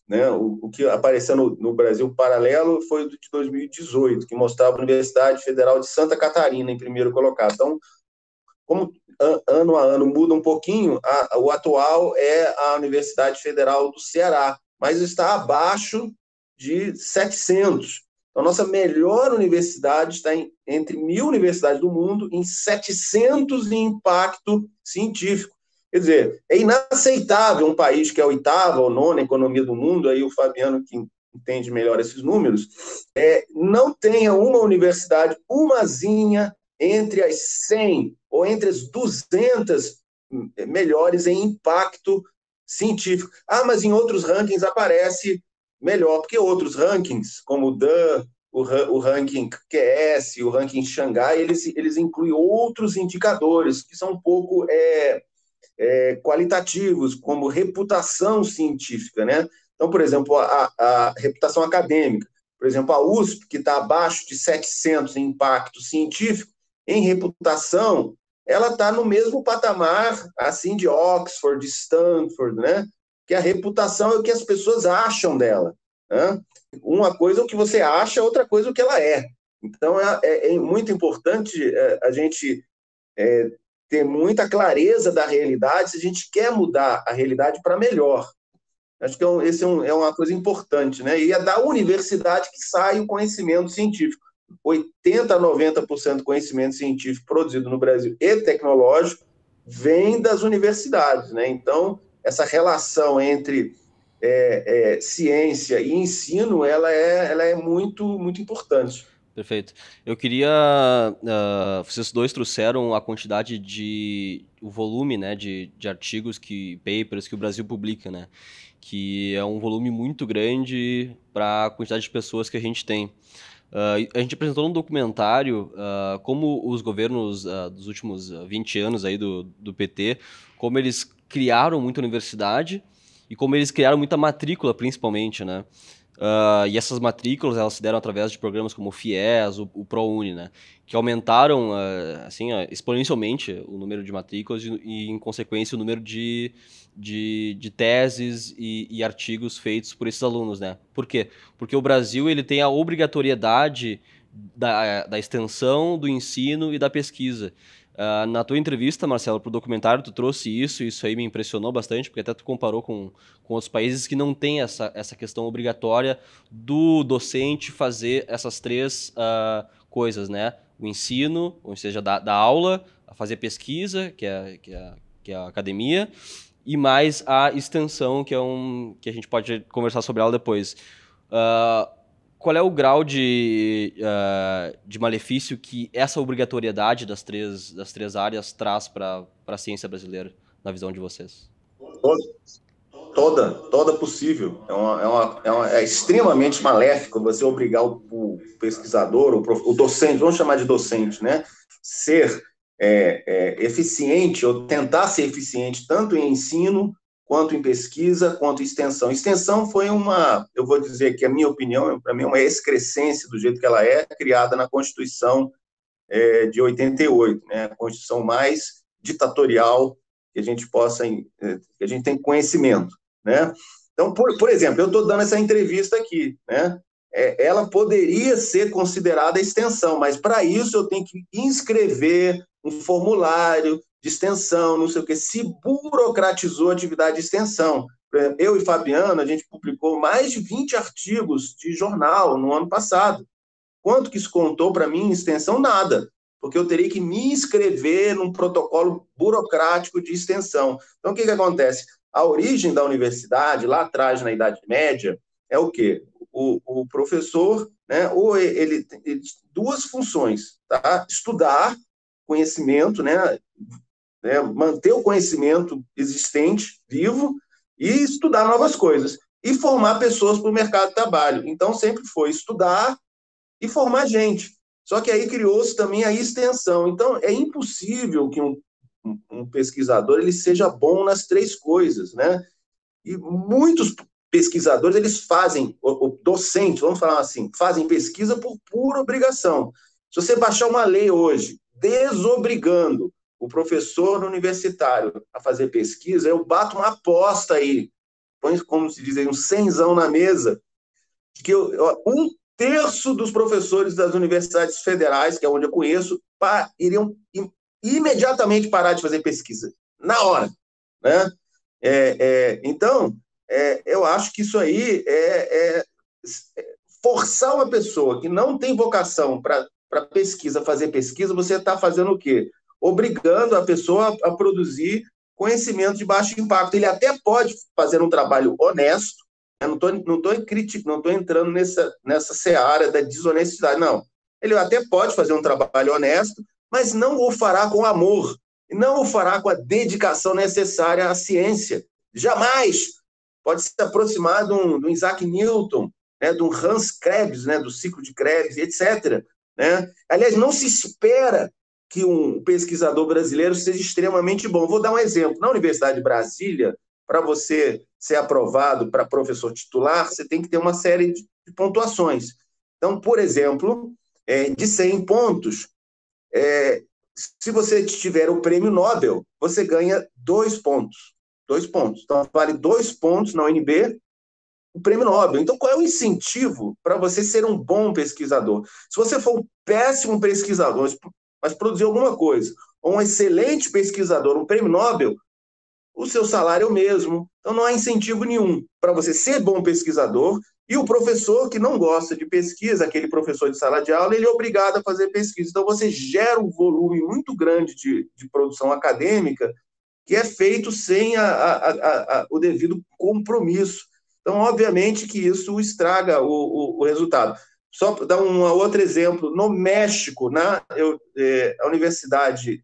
né, o que apareceu no Brasil Paralelo foi o de 2018, que mostrava a Universidade Federal de Santa Catarina em primeiro colocado. Então, como ano a ano muda um pouquinho, o atual é a Universidade Federal do Ceará, mas está abaixo de 700. Então, a nossa melhor universidade está entre 1.000 universidades do mundo, em 700 em impacto científico. Quer dizer, é inaceitável um país que é a 8ª ou 9ª economia do mundo, aí o Fabiano, que entende melhor esses números, não tenha uma universidade, umazinha, entre as 100 ou entre as 200 melhores em impacto científico. Mas em outros rankings aparece melhor, porque outros rankings, como o DAN, o ranking QS, o ranking Xangai, eles incluem outros indicadores que são um pouco qualitativos, como reputação científica, né? Então, por exemplo, a reputação acadêmica. Por exemplo, a USP, que está abaixo de 700 em impacto científico, em reputação, ela está no mesmo patamar assim de Oxford, de Stanford, né? Que a reputação é o que as pessoas acham dela, né? Uma coisa é o que você acha, outra coisa é o que ela é. Então, é muito importante a gente ter muita clareza da realidade se a gente quer mudar a realidade para melhor. Acho que esse é uma coisa importante, né? E é da universidade que sai o conhecimento científico. 80% a 90% do conhecimento científico produzido no Brasil e tecnológico vem das universidades, né? Então, essa relação entre ciência e ensino, ela é muito, muito importante. Perfeito. Eu queria... vocês dois trouxeram a quantidade o volume, né, de artigos, papers que o Brasil publica, né? Que é um volume muito grande para a quantidade de pessoas que a gente tem. A gente apresentou num documentário como os governos dos últimos 20 anos aí do PT, como eles criaram muita universidade e como eles criaram muita matrícula, principalmente, né? E essas matrículas, elas se deram através de programas como o FIES, o ProUni, né? Que aumentaram assim, exponencialmente o número de matrículas e, em consequência, o número de teses e artigos feitos por esses alunos, né? Por quê? Porque o Brasil ele tem a obrigatoriedade da extensão, do ensino e da pesquisa. Na tua entrevista, Marcelo, para o documentário, tu trouxe isso aí me impressionou bastante, porque até tu comparou com outros países que não têm essa questão obrigatória do docente fazer essas três coisas, né? O ensino, ou seja, da aula, a fazer pesquisa, que é a academia, e mais a extensão, que a gente pode conversar sobre ela depois. Qual é o grau de malefício que essa obrigatoriedade das três áreas traz para a ciência brasileira, na visão de vocês? Toda possível. É extremamente maléfico você obrigar o pesquisador, o docente, vamos chamar de docente, né, ser eficiente, ou tentar ser eficiente tanto em ensino, quanto em pesquisa, quanto em extensão. Extensão foi eu vou dizer que a minha opinião, para mim, é uma excrescência do jeito que ela é, criada na Constituição de 88, né, a Constituição mais ditatorial que a gente que a gente tem conhecimento, né? Então, por exemplo, eu estou dando essa entrevista aqui, né? Ela poderia ser considerada extensão, mas para isso eu tenho que inscrever um formulário de extensão, não sei o quê. Se burocratizou a atividade de extensão. Eu e Fabiano, a gente publicou mais de 20 artigos de jornal no ano passado. Quanto que isso contou para mim em extensão? Nada, porque eu teria que me inscrever num protocolo burocrático de extensão. Então, o que acontece? A origem da universidade, lá atrás, na Idade Média, é o quê? O professor, né, ou ele tem duas funções, tá? Estudar conhecimento, né, manter o conhecimento existente, vivo, e estudar novas coisas. E formar pessoas para o mercado de trabalho. Então, sempre foi estudar e formar gente. Só que aí criou-se também a extensão. Então, é impossível que um pesquisador ele seja bom nas três coisas, né? E muitos pesquisadores, eles fazem, o docente, vamos falar assim, fazem pesquisa por pura obrigação. Se você baixar uma lei hoje, desobrigando o professor universitário a fazer pesquisa, eu bato uma aposta aí, põe, como se diz aí, um cenzão na mesa, de que um terço dos professores das universidades federais, que é onde eu conheço, iriam imediatamente parar de fazer pesquisa, na hora, né? Então, eu acho que isso aí forçar uma pessoa que não tem vocação para pesquisa, fazer pesquisa, você está fazendo o quê? Obrigando a pessoa a produzir conhecimento de baixo impacto. Ele até pode fazer um trabalho honesto, né? Não estou entrando nessa seara da desonestidade, não. Ele até pode fazer um trabalho honesto, mas não o fará com amor, não o fará com a dedicação necessária à ciência. Jamais pode se aproximar de um Isaac Newton, né, de um Hans Krebs, né, do ciclo de Krebs, etc. Né? Aliás, não se espera que um pesquisador brasileiro seja extremamente bom. Vou dar um exemplo. Na Universidade de Brasília, para você ser aprovado para professor titular, você tem que ter uma série de pontuações. Então, por exemplo, de 100 pontos, se você tiver o prêmio Nobel, você ganha 2 pontos. 2 pontos. Então, vale 2 pontos na UNB, o prêmio Nobel. Então, qual é o incentivo para você ser um bom pesquisador? Se você for um péssimo pesquisador, mas produzir alguma coisa, ou um excelente pesquisador, um prêmio Nobel, o seu salário é o mesmo. Então, não há incentivo nenhum para você ser bom pesquisador, e o professor que não gosta de pesquisa, aquele professor de sala de aula, ele é obrigado a fazer pesquisa. Então, você gera um volume muito grande de produção acadêmica que é feito sem o devido compromisso. Então, obviamente que isso estraga o resultado. Só para dar um outro exemplo, no México, a Universidade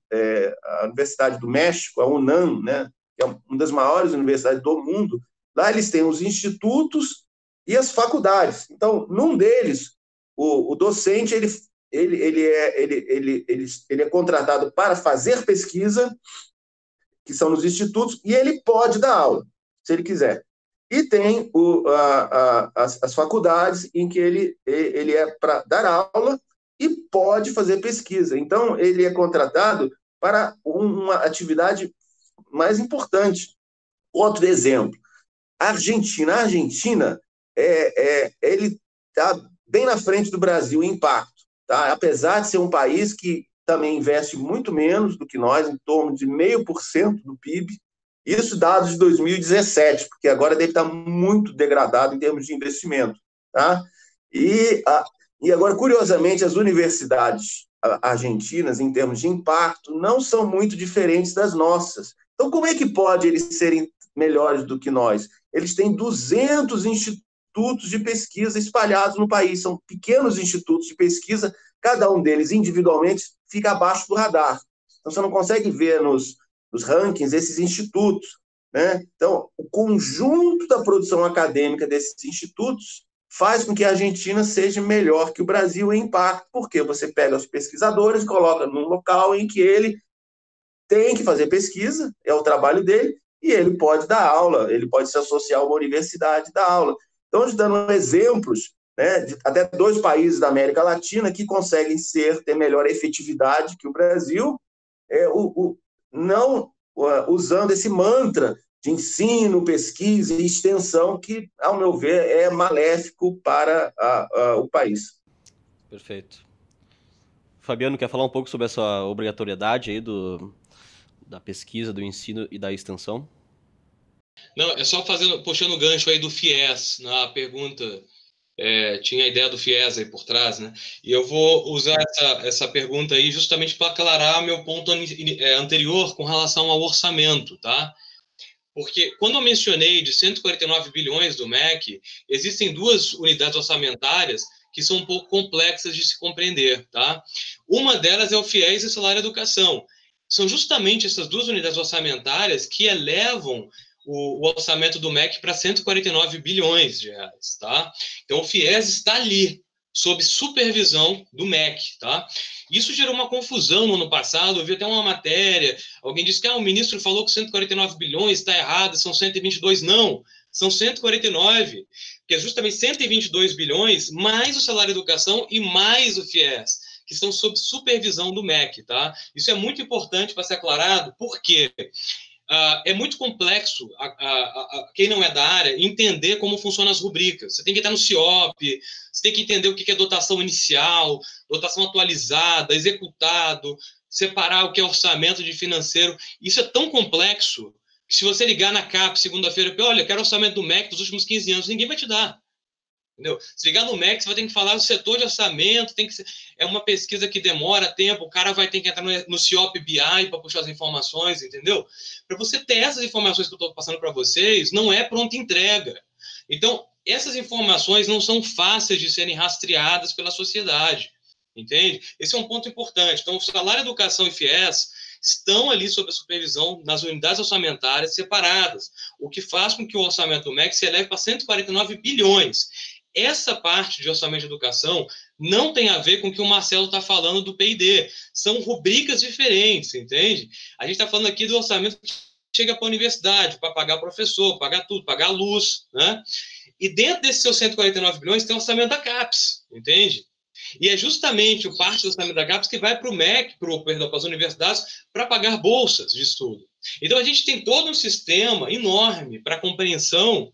do México, a UNAM, né, que é uma das maiores universidades do mundo, lá eles têm os institutos e as faculdades. Então, num deles, o docente ele é contratado para fazer pesquisa, que são nos institutos, e ele pode dar aula, se ele quiser. E tem as faculdades em que ele é para dar aula e pode fazer pesquisa. Então, ele é contratado para uma atividade mais importante. Outro exemplo, a Argentina. A Argentina, ele está bem na frente do Brasil em impacto. Tá? Apesar de ser um país que também investe muito menos do que nós, em torno de 0,5% do PIB, isso dados de 2017, porque agora deve estar muito degradado em termos de investimento. Tá? E agora, curiosamente, as universidades argentinas, em termos de impacto, não são muito diferentes das nossas. Então, como é que pode eles serem melhores do que nós? Eles têm 200 institutos de pesquisa espalhados no país, são pequenos institutos de pesquisa, cada um deles individualmente fica abaixo do radar. Então, você não consegue ver nos rankings esses institutos. Né? Então, o conjunto da produção acadêmica desses institutos faz com que a Argentina seja melhor que o Brasil em impacto, porque você pega os pesquisadores, coloca num local em que ele tem que fazer pesquisa, é o trabalho dele, e ele pode dar aula, ele pode se associar a uma universidade e dar aula. Então, dando exemplos, né, de até 2 países da América Latina que conseguem ter melhor efetividade que o Brasil, não usando esse mantra de ensino, pesquisa e extensão que, ao meu ver, é maléfico para o país. Perfeito. Fabiano, quer falar um pouco sobre essa obrigatoriedade aí da pesquisa, do ensino e da extensão? Não, é só puxando o gancho aí do FIES, na pergunta, tinha a ideia do FIES aí por trás, né? E eu vou usar essa pergunta aí justamente para aclarar meu ponto anterior com relação ao orçamento, tá? Porque quando eu mencionei de 149 bilhões do MEC, existem 2 unidades orçamentárias que são um pouco complexas de se compreender, tá? Uma delas é o FIES e Salário Educação. São justamente essas 2 unidades orçamentárias que elevam o orçamento do MEC para 149 bilhões de reais, tá? Então, o FIES está ali, sob supervisão do MEC, tá? Isso gerou uma confusão no ano passado, eu vi até uma matéria, alguém disse que o ministro falou que 149 bilhões está errado, são 122, não. São 149, que é justamente 122 bilhões, mais o salário educação e mais o FIES, que estão sob supervisão do MEC, tá? Isso é muito importante para ser aclarado, porque é muito complexo, quem não é da área, entender como funcionam as rubricas. Você tem que estar no CIOP, você tem que entender o que é dotação inicial, dotação atualizada, executado, separar o que é orçamento de financeiro. Isso é tão complexo que se você ligar na CAP segunda-feira, olha, quero orçamento do MEC dos últimos 15 anos, ninguém vai te dar. Entendeu? Se ligar no MEC, você vai ter que falar do setor de orçamento, é uma pesquisa que demora tempo, o cara vai ter que entrar no CIOP BI para puxar as informações, entendeu? Para você ter essas informações que eu estou passando para vocês, não é pronta entrega. Então, essas informações não são fáceis de serem rastreadas pela sociedade, entende? Esse é um ponto importante. Então, o salário, educação e FIES estão ali sob a supervisão nas unidades orçamentárias separadas, o que faz com que o orçamento do MEC se eleve para 149 bilhões. Essa parte de orçamento de educação não tem a ver com o que o Marcelo está falando do P&D. São rubricas diferentes, entende? A gente está falando aqui do orçamento que chega para a universidade, para pagar professor, pagar tudo, pagar a luz, né? E dentro desses seus 149 bilhões tem o orçamento da CAPES, entende? E é justamente o parte do orçamento da CAPES que vai para o MEC, para as universidades, para pagar bolsas de estudo. Então, a gente tem todo um sistema enorme para a compreensão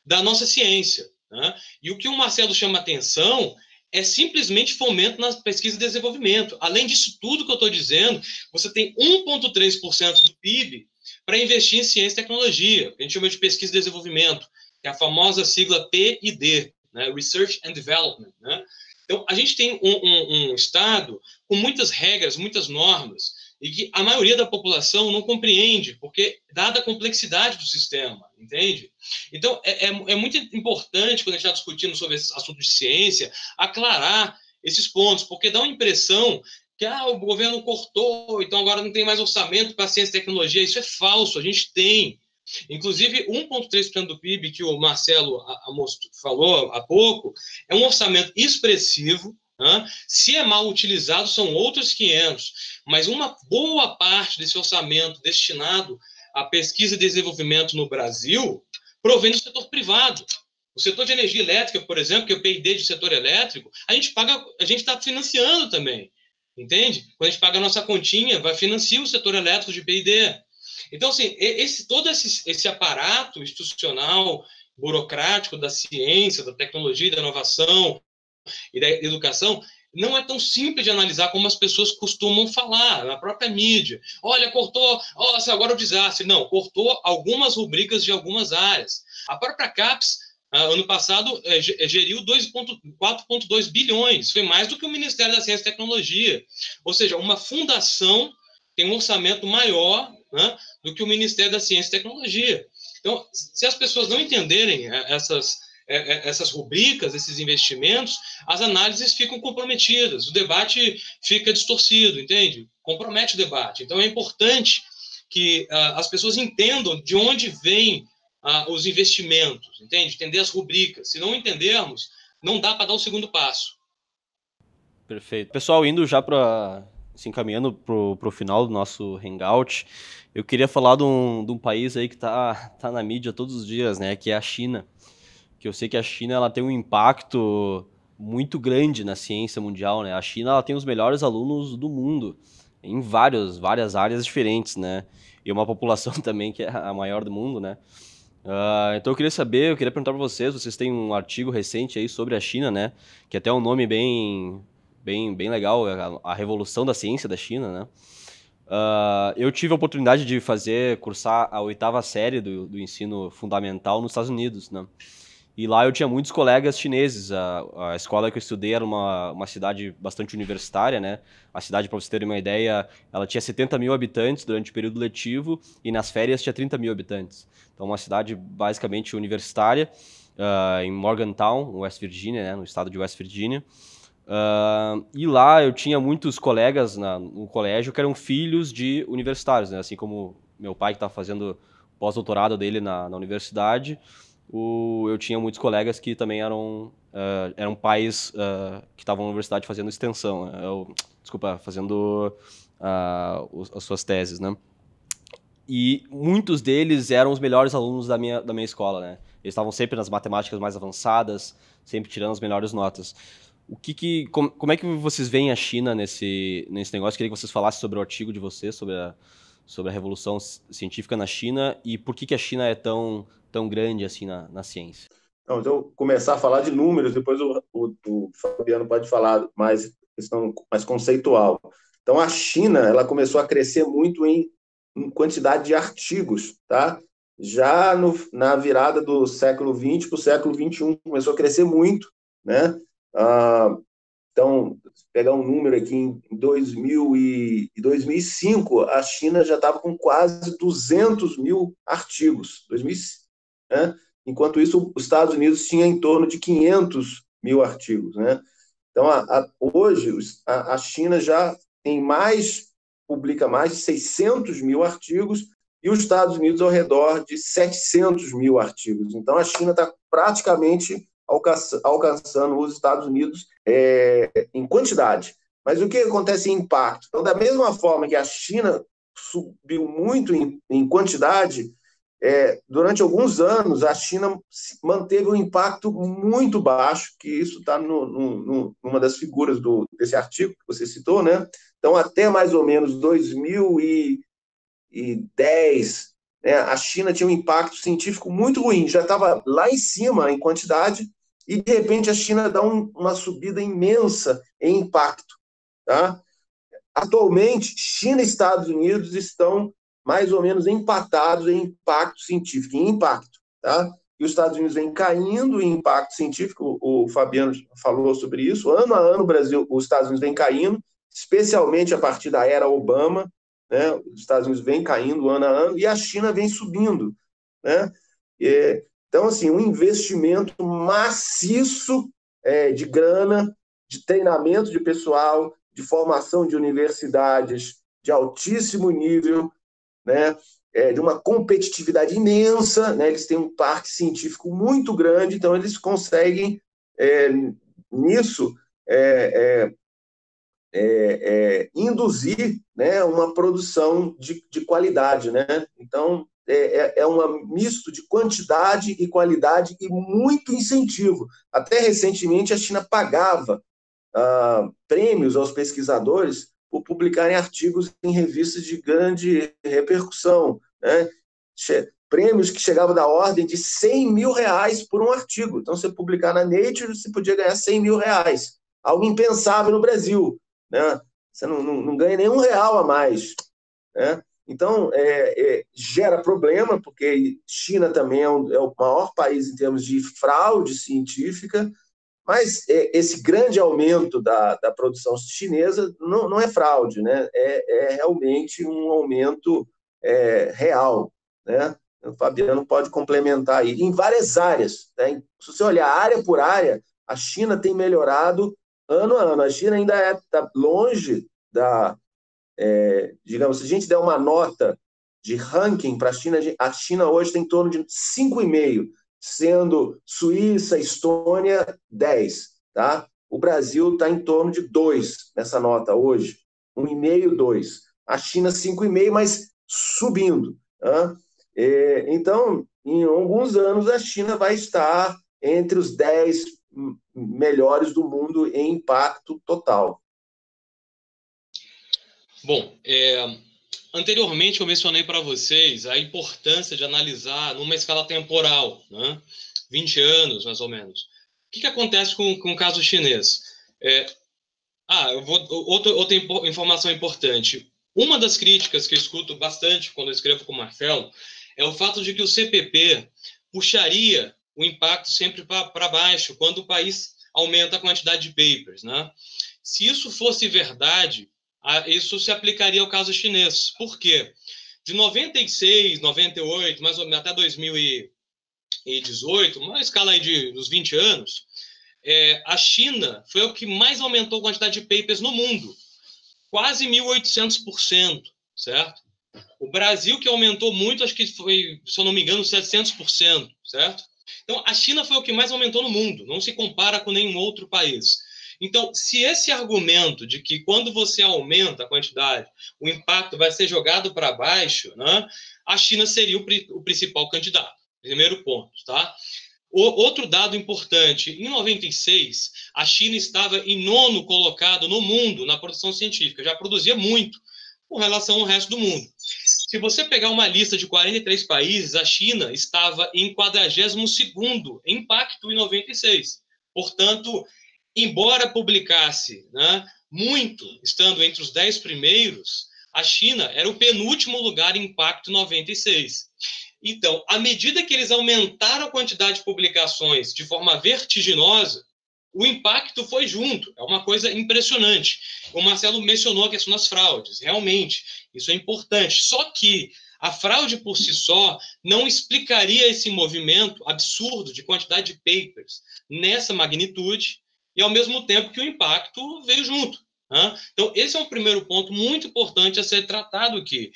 da nossa ciência, né? E o que o Marcelo chama atenção é simplesmente fomento na pesquisa e desenvolvimento. Além disso tudo que eu estou dizendo, você tem 1,3% do PIB para investir em ciência e tecnologia, que a gente chama de pesquisa e desenvolvimento, que é a famosa sigla P&D, né? Research and Development, né? Então, a gente tem um Estado com muitas regras, muitas normas, e que a maioria da população não compreende, porque dada a complexidade do sistema, entende? Então, é muito importante, quando a gente está discutindo sobre esse assunto de ciência, aclarar esses pontos, porque dá uma impressão que o governo cortou, então agora não tem mais orçamento para ciência e tecnologia. Isso é falso, a gente tem. Inclusive, 1,3% do PIB que o Marcelo falou há pouco é um orçamento expressivo. Se é mal utilizado, são outros 500. Mas uma boa parte desse orçamento destinado à pesquisa e desenvolvimento no Brasil provém do setor privado. O setor de energia elétrica, por exemplo, que é o P&D de setor elétrico, a gente está financiando também. Entende? Quando a gente paga a nossa continha, vai financiar o setor elétrico de P&D. Então, assim, todo esse aparato institucional, burocrático da ciência, da tecnologia, da inovação e da educação, não é tão simples de analisar como as pessoas costumam falar na própria mídia. Olha, cortou, nossa, agora o desastre. Não, cortou algumas rubricas de algumas áreas. A própria CAPES, ano passado, geriu 4,2 bilhões. Foi mais do que o Ministério da Ciência e Tecnologia. Ou seja, uma fundação tem um orçamento maior, né, do que o Ministério da Ciência e Tecnologia. Então, se as pessoas não entenderem essas rubricas, esses investimentos, as análises ficam comprometidas, o debate fica distorcido, entende? Compromete o debate. Então, é importante que as pessoas entendam de onde vêm os investimentos, entende? Entender as rubricas. Se não entendermos, não dá para dar o segundo passo. Perfeito. Pessoal, indo já para se encaminhando para o final do nosso Hangout, eu queria falar de um país aí que tá na mídia todos os dias, né? Que é a China. Que eu sei que a China ela tem um impacto muito grande na ciência mundial, né? A China ela tem os melhores alunos do mundo em várias áreas diferentes, né? E uma população também que é a maior do mundo, né? Então eu queria perguntar para vocês têm um artigo recente aí sobre a China, né? Que até é um nome bem legal, a Revolução da Ciência da China, né? Eu tive a oportunidade de cursar a 8ª série do ensino fundamental nos Estados Unidos, né? E lá eu tinha muitos colegas chineses. A escola que eu estudei era uma cidade bastante universitária, né? A cidade, para vocês terem uma ideia, ela tinha 70 mil habitantes durante o período letivo e nas férias tinha 30 mil habitantes. Então, uma cidade basicamente universitária, em Morgantown, West Virginia, né? No estado de West Virginia. E lá eu tinha muitos colegas no colégio que eram filhos de universitários, né? Assim como meu pai que estava fazendo pós-doutorado dele na universidade, eu tinha muitos colegas que também eram pais que estavam na universidade fazendo extensão, fazendo as suas teses, né? E muitos deles eram os melhores alunos da minha escola, né? Eles estavam sempre nas matemáticas mais avançadas, sempre tirando as melhores notas. Como é que vocês veem a China nesse negócio? Queria que vocês falassem sobre o artigo de vocês, sobre a revolução científica na China e por que a China é tão grande assim na ciência. Então, se eu começar a falar de números, depois o Fabiano pode falar mais questão mais conceitual. Então, a China ela começou a crescer muito em quantidade de artigos, tá? Já na virada do século XX para o século XXI, começou a crescer muito, né? Então, pegar um número aqui, em 2005, a China já estava com quase 200 mil artigos, 2000, né? Enquanto isso, os Estados Unidos tinha em torno de 500 mil artigos, né? Então, hoje, a China já publica mais de 600 mil artigos e os Estados Unidos ao redor de 700 mil artigos. Então, a China está praticamente alcançando os Estados Unidos em quantidade. Mas o que acontece em impacto? Então, da mesma forma que a China subiu muito em quantidade, durante alguns anos, a China manteve um impacto muito baixo, que isso está numa das figuras desse artigo que você citou, né? Então, até mais ou menos 2010, né, a China tinha um impacto científico muito ruim, já estava lá em cima em quantidade, e, de repente, a China dá uma subida imensa em impacto. Tá? Atualmente, China e Estados Unidos estão mais ou menos empatados em impacto científico, em impacto. Tá? E os Estados Unidos vem caindo em impacto científico, o Fabiano falou sobre isso, ano a ano os Estados Unidos vem caindo, especialmente a partir da era Obama, né? Os Estados Unidos vem caindo ano a ano e a China vem subindo. Né? Então, assim, um investimento maciço de grana, de treinamento de pessoal, de formação de universidades de altíssimo nível, né? De uma competitividade imensa, né? Eles têm um parque científico muito grande, então eles conseguem, nisso, induzir, né, uma produção de qualidade. Né? Então, um misto de quantidade e qualidade e muito incentivo. Até recentemente, a China pagava prêmios aos pesquisadores por publicarem artigos em revistas de grande repercussão. Né? Prêmios que chegavam da ordem de R$100 mil por um artigo. Então, você publicar na Nature, você podia ganhar R$100 mil. Algo impensável no Brasil. Né? Você não ganha nenhum real a mais. Né? Então, gera problema, porque China também é o maior país em termos de fraude científica, mas esse grande aumento da produção chinesa não é fraude, né? É realmente um aumento real. Né? O Fabiano pode complementar aí. Em várias áreas. Né? Se você olhar área por área, a China tem melhorado ano a ano. A China ainda está longe digamos, se a gente der uma nota de ranking para a China hoje tem em torno de 5,5, sendo Suíça, Estônia, 10. Tá? O Brasil está em torno de 2 nessa nota hoje, 1,5, 2. A China 5,5, mas subindo. Tá? Então, em alguns anos, a China vai estar entre os 10 melhores do mundo em impacto total. Bom, anteriormente eu mencionei para vocês a importância de analisar numa escala temporal, né? 20 anos, mais ou menos. O que acontece com o caso chinês? Outra informação importante. Uma das críticas que eu escuto bastante quando eu escrevo com o Marcelo é o fato de que o CPP puxaria o impacto sempre para baixo quando o país aumenta a quantidade de papers. Né? Se isso fosse verdade, isso se aplicaria ao caso chinês. Por quê? De 96, 98, mais ou menos até 2018, uma escala aí dos 20 anos, a China foi o que mais aumentou a quantidade de papers no mundo. Quase 1.800%, certo? O Brasil, que aumentou muito, acho que foi, se eu não me engano, 700%, certo? Então, a China foi o que mais aumentou no mundo, não se compara com nenhum outro país. Então, se esse argumento de que quando você aumenta a quantidade, o impacto vai ser jogado para baixo, né, a China seria o principal candidato. Primeiro ponto, tá? Outro dado importante, em 96, a China estava em 9º colocado no mundo na produção científica, já produzia muito com relação ao resto do mundo. Se você pegar uma lista de 43 países, a China estava em 42º em impacto em 96. Portanto, embora publicasse, né, muito, estando entre os 10 primeiros, a China era o penúltimo lugar em impacto em 96. Então, à medida que eles aumentaram a quantidade de publicações de forma vertiginosa, o impacto foi junto. É uma coisa impressionante. O Marcelo mencionou a questão das fraudes. Realmente, isso é importante. Só que a fraude por si só não explicaria esse movimento absurdo de quantidade de papers nessa magnitude e, ao mesmo tempo, que o impacto veio junto. Né? Então, esse é um primeiro ponto muito importante a ser tratado aqui.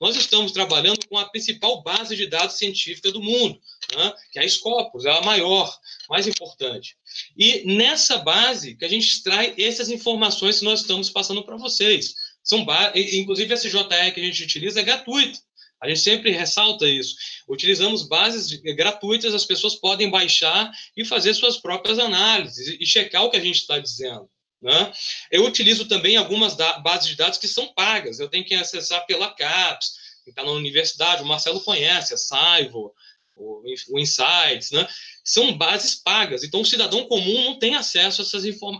Nós estamos trabalhando com a principal base de dados científica do mundo, né? Que é a Scopus, é a maior, mais importante. E nessa base que a gente extrai essas informações que nós estamos passando para vocês. Inclusive, esse JE que a gente utiliza é gratuito. A gente sempre ressalta isso. Utilizamos bases gratuitas, as pessoas podem baixar e fazer suas próprias análises e checar o que a gente está dizendo. Né? Eu utilizo também algumas bases de dados que são pagas. Eu tenho que acessar pela CAPES, que está na universidade, o Marcelo conhece, a Saivo, o Insights, né? São bases pagas. Então, o cidadão comum não tem acesso a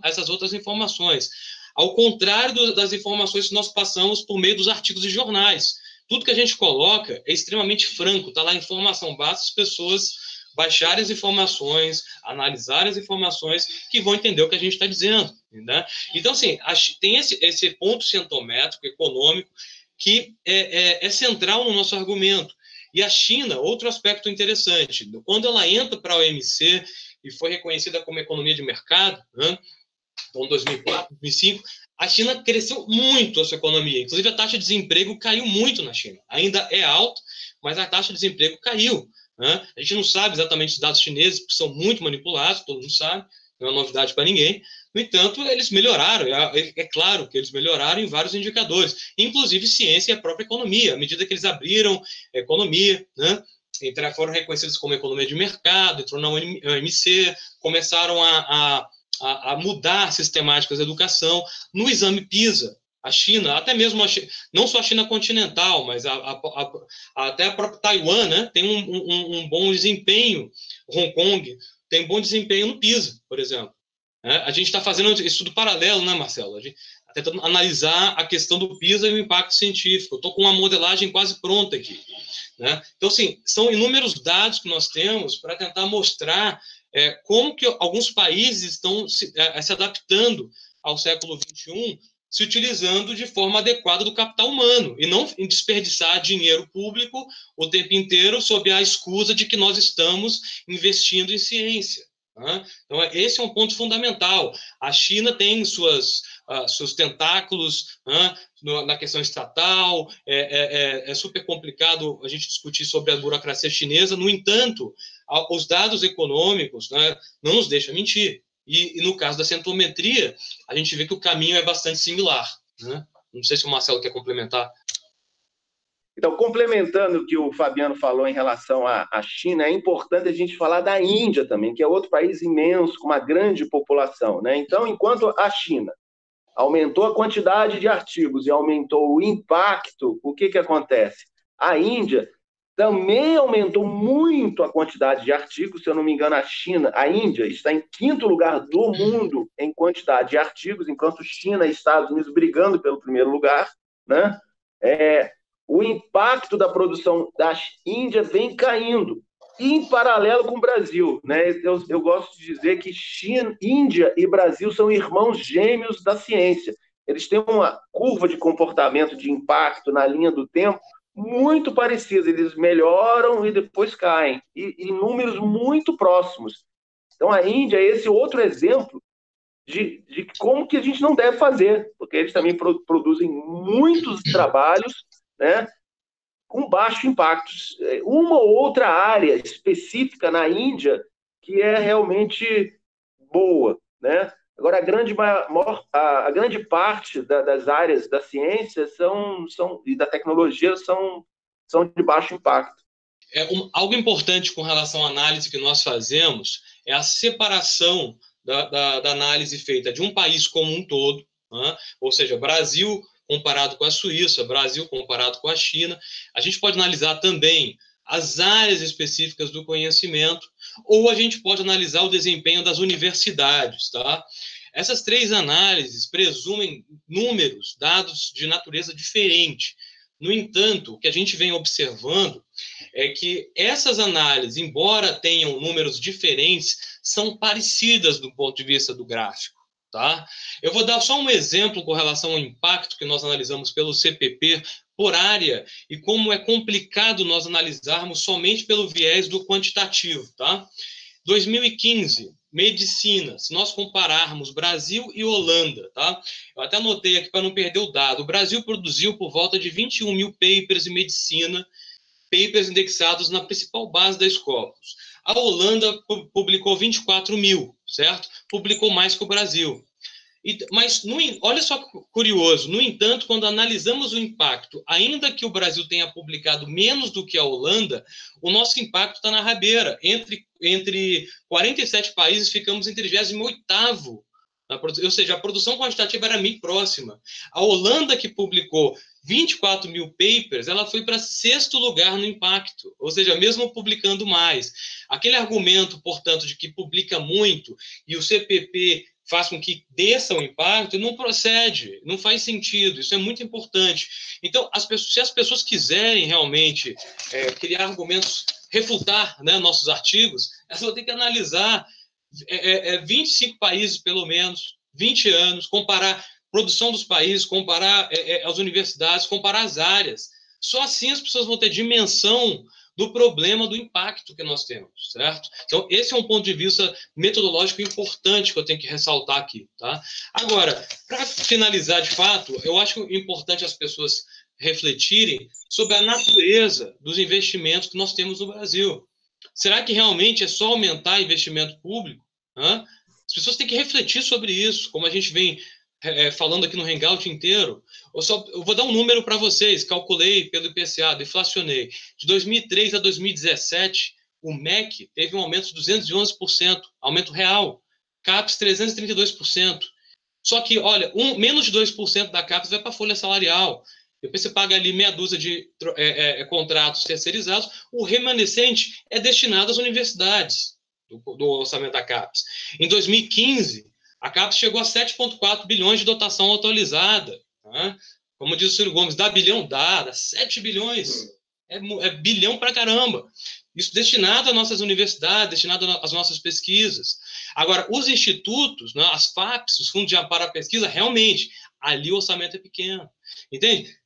essas outras informações. Ao contrário das informações que nós passamos por meio dos artigos de jornais. Tudo que a gente coloca é extremamente franco, está lá a informação, basta as pessoas baixarem as informações, analisarem as informações, que vão entender o que a gente está dizendo. Né? Então, assim, tem esse ponto cientométrico, econômico, que é central no nosso argumento. E a China, outro aspecto interessante, quando ela entra para a OMC e foi reconhecida como economia de mercado, né? Então, em 2004, 2005, a China cresceu muito a sua economia. Inclusive, a taxa de desemprego caiu muito na China. Ainda é alta, mas a taxa de desemprego caiu. Né? A gente não sabe exatamente os dados chineses, porque são muito manipulados, todo mundo sabe, não é novidade para ninguém. No entanto, eles melhoraram, é claro que eles melhoraram em vários indicadores, inclusive ciência e a própria economia. À medida que eles abriram a economia, né? Foram reconhecidos como economia de mercado, entrou na OMC, começaram a mudar sistemáticas da educação. No exame PISA, a China, até mesmo não só a China continental, mas até a própria Taiwan, né, tem um bom desempenho. Hong Kong tem bom desempenho no PISA, por exemplo. A gente está fazendo estudo paralelo, né, Marcelo? A gente está tentando analisar a questão do PISA e o impacto científico. Eu estou com uma modelagem quase pronta aqui. Né? Então, assim, são inúmeros dados que nós temos para tentar mostrar como que alguns países estão se adaptando ao século XXI, se utilizando de forma adequada do capital humano, e não desperdiçar dinheiro público o tempo inteiro sob a excusa de que nós estamos investindo em ciência. Né? Então, esse é um ponto fundamental. A China tem seus tentáculos, né, na questão estatal, é super complicado a gente discutir sobre a burocracia chinesa. No entanto, os dados econômicos, né, não nos deixam mentir. E no caso da cientometria, a gente vê que o caminho é bastante similar. Né? Não sei se o Marcelo quer complementar. Então, complementando o que o Fabiano falou em relação à China, é importante a gente falar da Índia também, que é outro país imenso, com uma grande população. Né? Então, enquanto a China aumentou a quantidade de artigos e aumentou o impacto, o que acontece? A Índia também aumentou muito a quantidade de artigos. Se eu não me engano, a Índia está em 5º lugar do mundo em quantidade de artigos, enquanto China e Estados Unidos brigando pelo primeiro lugar. Né? O impacto da produção da Índia vem caindo, em paralelo com o Brasil. Né? Eu gosto de dizer que Índia e Brasil são irmãos gêmeos da ciência. Eles têm uma curva de comportamento de impacto na linha do tempo muito parecida. Eles melhoram e depois caem, em números muito próximos. Então, a Índia é esse outro exemplo de como que a gente não deve fazer, porque eles também produzem muitos trabalhos, né, com baixo impacto. Uma ou outra área específica na Índia que é realmente boa, né? Agora, a grande parte das áreas da ciência e da tecnologia são de baixo impacto. Algo importante com relação à análise que nós fazemos é a separação da análise feita de um país como um todo, né? Ou seja, Brasil comparado com a Suíça, Brasil comparado com a China. A gente pode analisar também as áreas específicas do conhecimento, ou a gente pode analisar o desempenho das universidades, tá? Essas três análises presumem números, dados de natureza diferente. No entanto, o que a gente vem observando é que essas análises, embora tenham números diferentes, são parecidas do ponto de vista do gráfico, tá? Eu vou dar só um exemplo com relação ao impacto que nós analisamos pelo CPP por área e como é complicado nós analisarmos somente pelo viés do quantitativo, tá? 2015, medicina, se nós compararmos Brasil e Holanda, tá? Eu até anotei aqui para não perder o dado. O Brasil produziu por volta de 21 mil papers em medicina, papers indexados na principal base da Scopus. A Holanda publicou 24 mil, certo? Publicou mais que o Brasil. Mas, olha só que curioso, no entanto, quando analisamos o impacto, ainda que o Brasil tenha publicado menos do que a Holanda, o nosso impacto está na rabeira. Entre 47 países, ficamos em 38º. Ou seja, a produção quantitativa era meio próxima. A Holanda, que publicou 24 mil papers, ela foi para 6º lugar no impacto, ou seja, mesmo publicando mais. Aquele argumento, portanto, de que publica muito e o CPP faz com que desça o impacto, não procede, não faz sentido, isso é muito importante. Então, se as pessoas quiserem realmente criar argumentos, refutar, né, nossos artigos, elas vão ter que analisar 25 países, pelo menos, 20 anos, comparar produção dos países, comparar as universidades, comparar as áreas. Só assim as pessoas vão ter dimensão do problema do impacto que nós temos, certo? Então, esse é um ponto de vista metodológico importante que eu tenho que ressaltar aqui, tá? Agora, para finalizar de fato, eu acho importante as pessoas refletirem sobre a natureza dos investimentos que nós temos no Brasil. Será que realmente é só aumentar investimento público? Hã? As pessoas têm que refletir sobre isso, como a gente vem falando aqui no Hangout inteiro. Eu vou dar um número para vocês, calculei pelo IPCA, deflacionei. De 2003 a 2017, o MEC teve um aumento de 211%, aumento real. CAPES, 332%. Só que, olha, menos de 2% da CAPES vai para a folha salarial. Depois você paga ali meia dúzia de contratos terceirizados, o remanescente é destinado às universidades do orçamento da CAPES. Em 2015, a CAPES chegou a 7,4 bilhões de dotação atualizada. Tá? Como diz o Ciro Gomes, dá bilhão? Dá 7 bilhões. É bilhão pra caramba. Isso destinado às nossas universidades, destinado às nossas pesquisas. Agora, os institutos, né, as FAPs, os fundos de amparo à pesquisa, realmente, ali o orçamento é pequeno. Entende?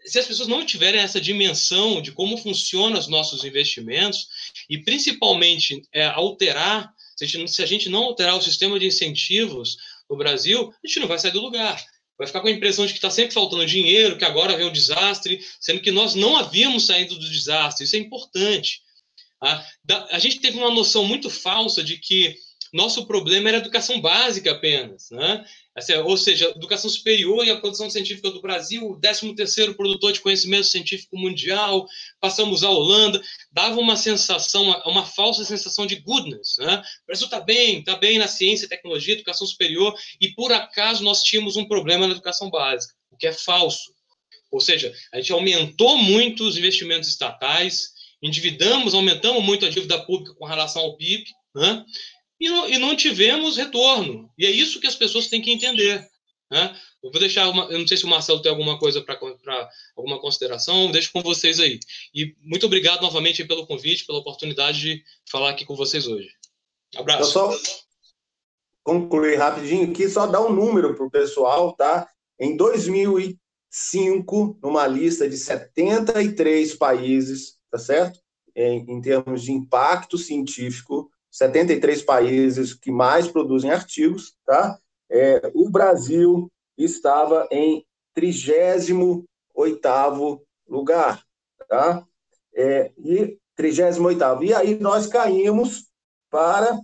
Se as pessoas não tiverem essa dimensão de como funcionam os nossos investimentos, e principalmente alterar, se a gente não alterar o sistema de incentivos no Brasil, a gente não vai sair do lugar. Vai ficar com a impressão de que está sempre faltando dinheiro, que agora vem o desastre, sendo que nós não havíamos saído do desastre. Isso é importante. A gente teve uma noção muito falsa de que nosso problema era a educação básica apenas, né? Ou seja, educação superior e a produção científica do Brasil, o 13º produtor de conhecimento científico mundial, passamos a Holanda, dava uma sensação, uma falsa sensação de goodness, né? O Brasil está bem na ciência, tecnologia, educação superior, e por acaso nós tínhamos um problema na educação básica, o que é falso. Ou seja, a gente aumentou muito os investimentos estatais, aumentamos muito a dívida pública com relação ao PIB, né? E não tivemos retorno. E é isso que as pessoas têm que entender. Né? Eu vou deixar eu não sei se o Marcelo tem alguma coisa para alguma consideração, deixo com vocês aí. E muito obrigado novamente pelo convite, pela oportunidade de falar aqui com vocês hoje. Abraço. Eu só concluir rapidinho aqui, só dar um número para o pessoal, tá? Em 2005, numa lista de 73 países, tá certo? Em termos de impacto científico, 73 países que mais produzem artigos, tá? O Brasil estava em 38º lugar, tá? 38º. E aí nós caímos para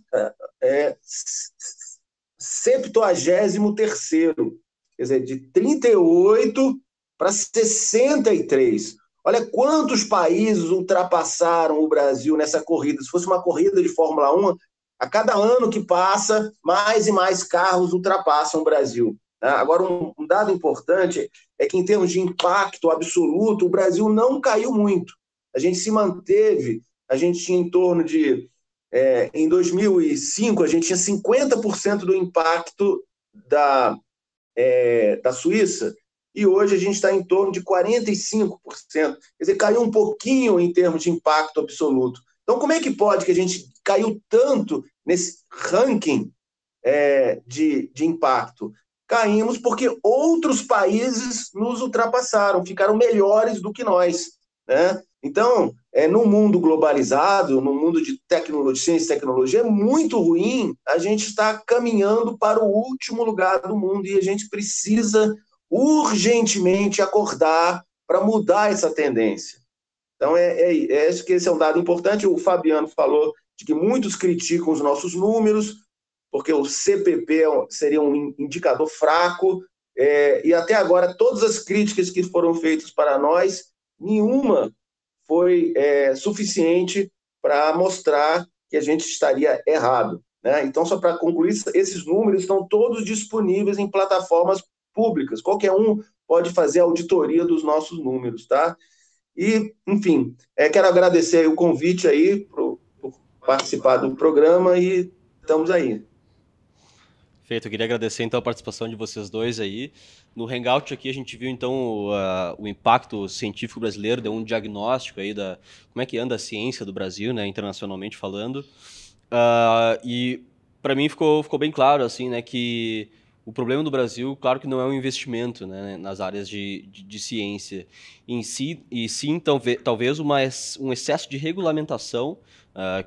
73º, quer dizer, de 38 para 63. Olha quantos países ultrapassaram o Brasil nessa corrida. Se fosse uma corrida de Fórmula 1, a cada ano que passa, mais e mais carros ultrapassam o Brasil. Agora, um dado importante é que, em termos de impacto absoluto, o Brasil não caiu muito. A gente se manteve, a gente tinha em torno de... em 2005, a gente tinha 50% do impacto da Suíça, e hoje a gente está em torno de 45%. Quer dizer, caiu um pouquinho em termos de impacto absoluto. Então, como é que pode que a gente caiu tanto nesse ranking de impacto? Caímos porque outros países nos ultrapassaram, ficaram melhores do que nós, né? Então, no mundo globalizado, no mundo de tecnologia, ciência e tecnologia, é muito ruim a gente estar caminhando para o último lugar do mundo, e a gente precisa urgentemente acordar para mudar essa tendência. Então, acho que esse é um dado importante. O Fabiano falou de que muitos criticam os nossos números, porque o CPP seria um indicador fraco, e até agora todas as críticas que foram feitas para nós, nenhuma foi suficiente para mostrar que a gente estaria errado, né? Então, só para concluir, esses números estão todos disponíveis em plataformas públicas. Qualquer um pode fazer auditoria dos nossos números, tá? E, enfim, quero agradecer aí o convite aí por participar do programa, e estamos aí. Perfeito, eu queria agradecer então a participação de vocês dois aí. No Hangout aqui a gente viu então o impacto científico brasileiro, deu um diagnóstico aí da como é que anda a ciência do Brasil, né, internacionalmente falando. E para mim ficou bem claro assim, né, que o problema do Brasil, claro que não é um investimento, né, nas áreas de ciência em si, e sim talvez um excesso de regulamentação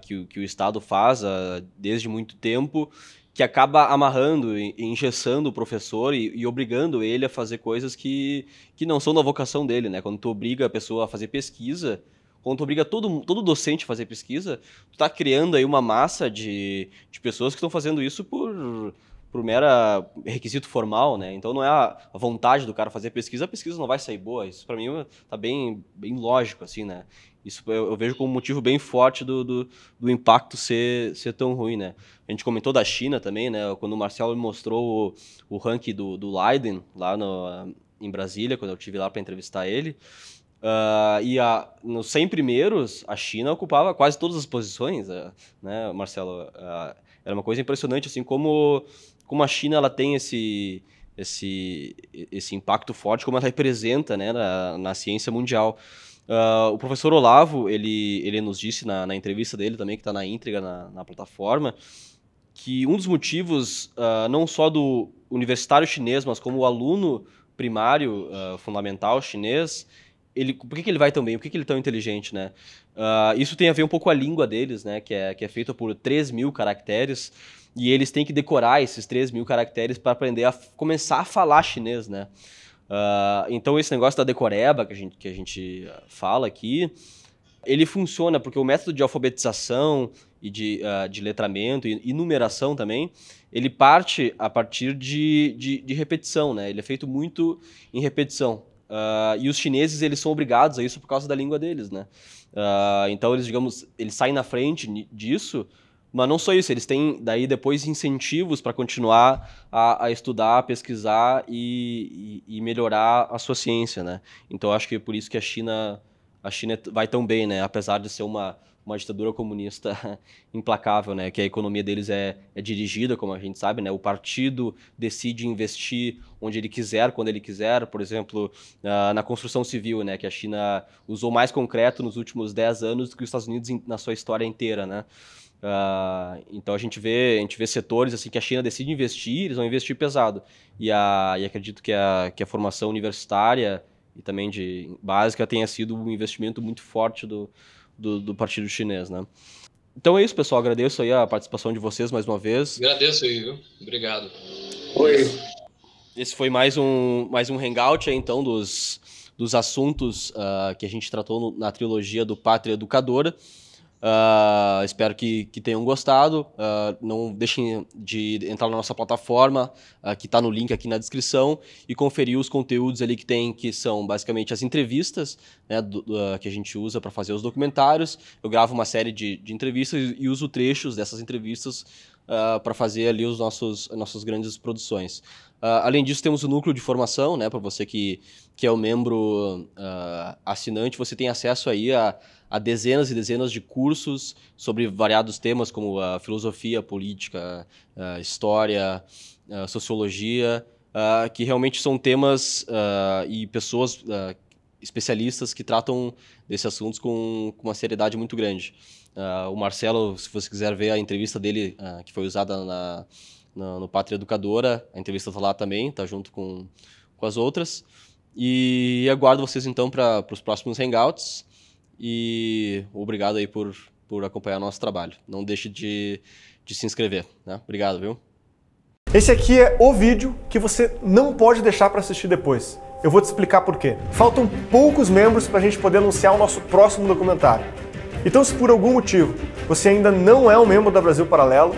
que o Estado faz desde muito tempo, que acaba amarrando e engessando o professor e obrigando ele a fazer coisas que não são da vocação dele, né? Quando tu obriga a pessoa a fazer pesquisa, quando tu obriga todo docente a fazer pesquisa, tu tá criando aí uma massa de pessoas que estão fazendo isso por mera requisito formal, né? Então não é a vontade do cara fazer pesquisa, a pesquisa não vai sair boa. Isso para mim tá bem lógico, assim, né? Isso eu vejo como um motivo bem forte do impacto ser tão ruim, né? A gente comentou da China também, né? Quando o Marcelo me mostrou o ranking do Leiden, lá em Brasília, quando eu estive lá para entrevistar ele, nos 100 primeiros, a China ocupava quase todas as posições, né, Marcelo? Era uma coisa impressionante, assim, como a China ela tem esse impacto forte, como ela representa, né, na ciência mundial. O professor Olavo, ele nos disse na entrevista dele também, que está na íntegra na plataforma, que um dos motivos, não só do universitário chinês, mas como o aluno primário fundamental chinês, por que ele vai tão bem? Por que ele é tão inteligente, né? Isso tem a ver um pouco com a língua deles, né? Que é feita por 3.000 caracteres, e eles têm que decorar esses 3.000 caracteres para aprender a começar a falar chinês, né? Então esse negócio da decoreba que a gente fala aqui, ele funciona porque o método de alfabetização e de letramento e numeração também, ele parte a partir de repetição, né? Ele é feito muito em repetição. E os chineses, eles são obrigados a isso por causa da língua deles, né? Então eles saem na frente disso, mas não só isso, eles têm daí depois incentivos para continuar a estudar, a pesquisar e melhorar a sua ciência, né? Então acho que é por isso que a China vai tão bem, né? Apesar de ser uma ditadura comunista implacável, né? Que a economia deles é dirigida, como a gente sabe, né? O partido decide investir onde ele quiser, quando ele quiser. Por exemplo, na construção civil, né? Que a China usou mais concreto nos últimos 10 anos do que os Estados Unidos na sua história inteira, né? Então a gente vê setores assim que a China decide investir, eles vão investir pesado. E acredito que a formação universitária e também de básica tenha sido um investimento muito forte do partido chinês, né? Então é isso, pessoal. Agradeço aí a participação de vocês mais uma vez. Agradeço aí, viu? Obrigado. Oi. Esse foi mais um hangout aí, então, dos assuntos que a gente tratou na trilogia do Pátria Educadora. Espero que tenham gostado. Não deixem de entrar na nossa plataforma, que está no link aqui na descrição, e conferir os conteúdos ali que são basicamente as entrevistas, né, que a gente usa para fazer os documentários. Eu gravo uma série de entrevistas e uso trechos dessas entrevistas para fazer ali as nossas grandes produções. Além disso, temos o núcleo de formação, né, para você que é o membro assinante. Você tem acesso aí a dezenas e dezenas de cursos sobre variados temas como a filosofia, política, história, sociologia, que realmente são temas e pessoas especialistas que tratam desses assuntos com uma seriedade muito grande. O Marcelo, se você quiser ver a entrevista dele, que foi usada no Pátria Educadora, a entrevista está lá também, está junto com as outras. E aguardo vocês então para os próximos Hangouts. E obrigado aí por acompanhar nosso trabalho. Não deixe de se inscrever, né? Obrigado, viu? Esse aqui é o vídeo que você não pode deixar para assistir depois. Eu vou te explicar por quê. Faltam poucos membros para a gente poder anunciar o nosso próximo documentário. Então, se por algum motivo você ainda não é um membro da Brasil Paralelo,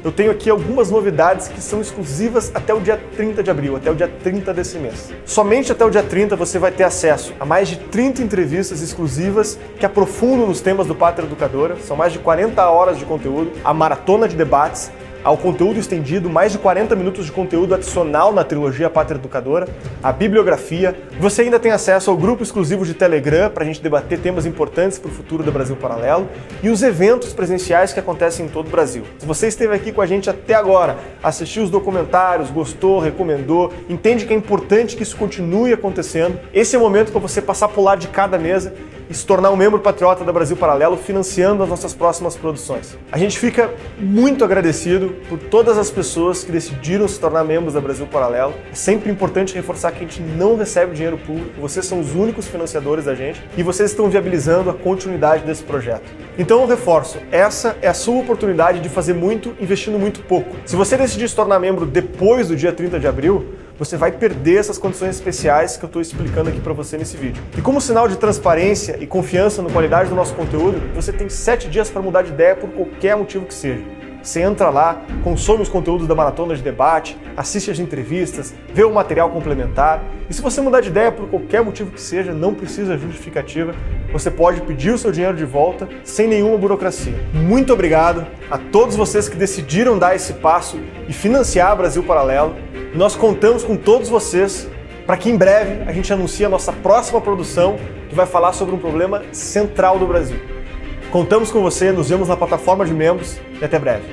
eu tenho aqui algumas novidades que são exclusivas até o dia 30 de abril, até o dia 30 desse mês. Somente até o dia 30 você vai ter acesso a mais de 30 entrevistas exclusivas que aprofundam nos temas do Pátria Educadora. São mais de 40 horas de conteúdo, a maratona de debates, ao conteúdo estendido, mais de 40 minutos de conteúdo adicional na trilogia Pátria Educadora, a bibliografia. Você ainda tem acesso ao grupo exclusivo de Telegram para a gente debater temas importantes para o futuro do Brasil Paralelo e os eventos presenciais que acontecem em todo o Brasil. Se você esteve aqui com a gente até agora, assistiu os documentários, gostou, recomendou, entende que é importante que isso continue acontecendo, esse é o momento para você passar por lá de cada mesa e se tornar um membro patriota da Brasil Paralelo, financiando as nossas próximas produções. A gente fica muito agradecido por todas as pessoas que decidiram se tornar membros da Brasil Paralelo. É sempre importante reforçar que a gente não recebe dinheiro público, vocês são os únicos financiadores da gente e vocês estão viabilizando a continuidade desse projeto. Então eu reforço, essa é a sua oportunidade de fazer muito investindo muito pouco. Se você decidir se tornar membro depois do dia 30 de abril, você vai perder essas condições especiais que eu estou explicando aqui para você nesse vídeo. E como sinal de transparência e confiança na qualidade do nosso conteúdo, você tem 7 dias para mudar de ideia por qualquer motivo que seja. Você entra lá, consome os conteúdos da maratona de debate, assiste as entrevistas, vê o material complementar. E se você mudar de ideia por qualquer motivo que seja, não precisa justificativa, você pode pedir o seu dinheiro de volta sem nenhuma burocracia. Muito obrigado a todos vocês que decidiram dar esse passo e financiar a Brasil Paralelo. Nós contamos com todos vocês para que em breve a gente anuncie a nossa próxima produção que vai falar sobre um problema central do Brasil. Contamos com você, nos vemos na plataforma de membros e até breve.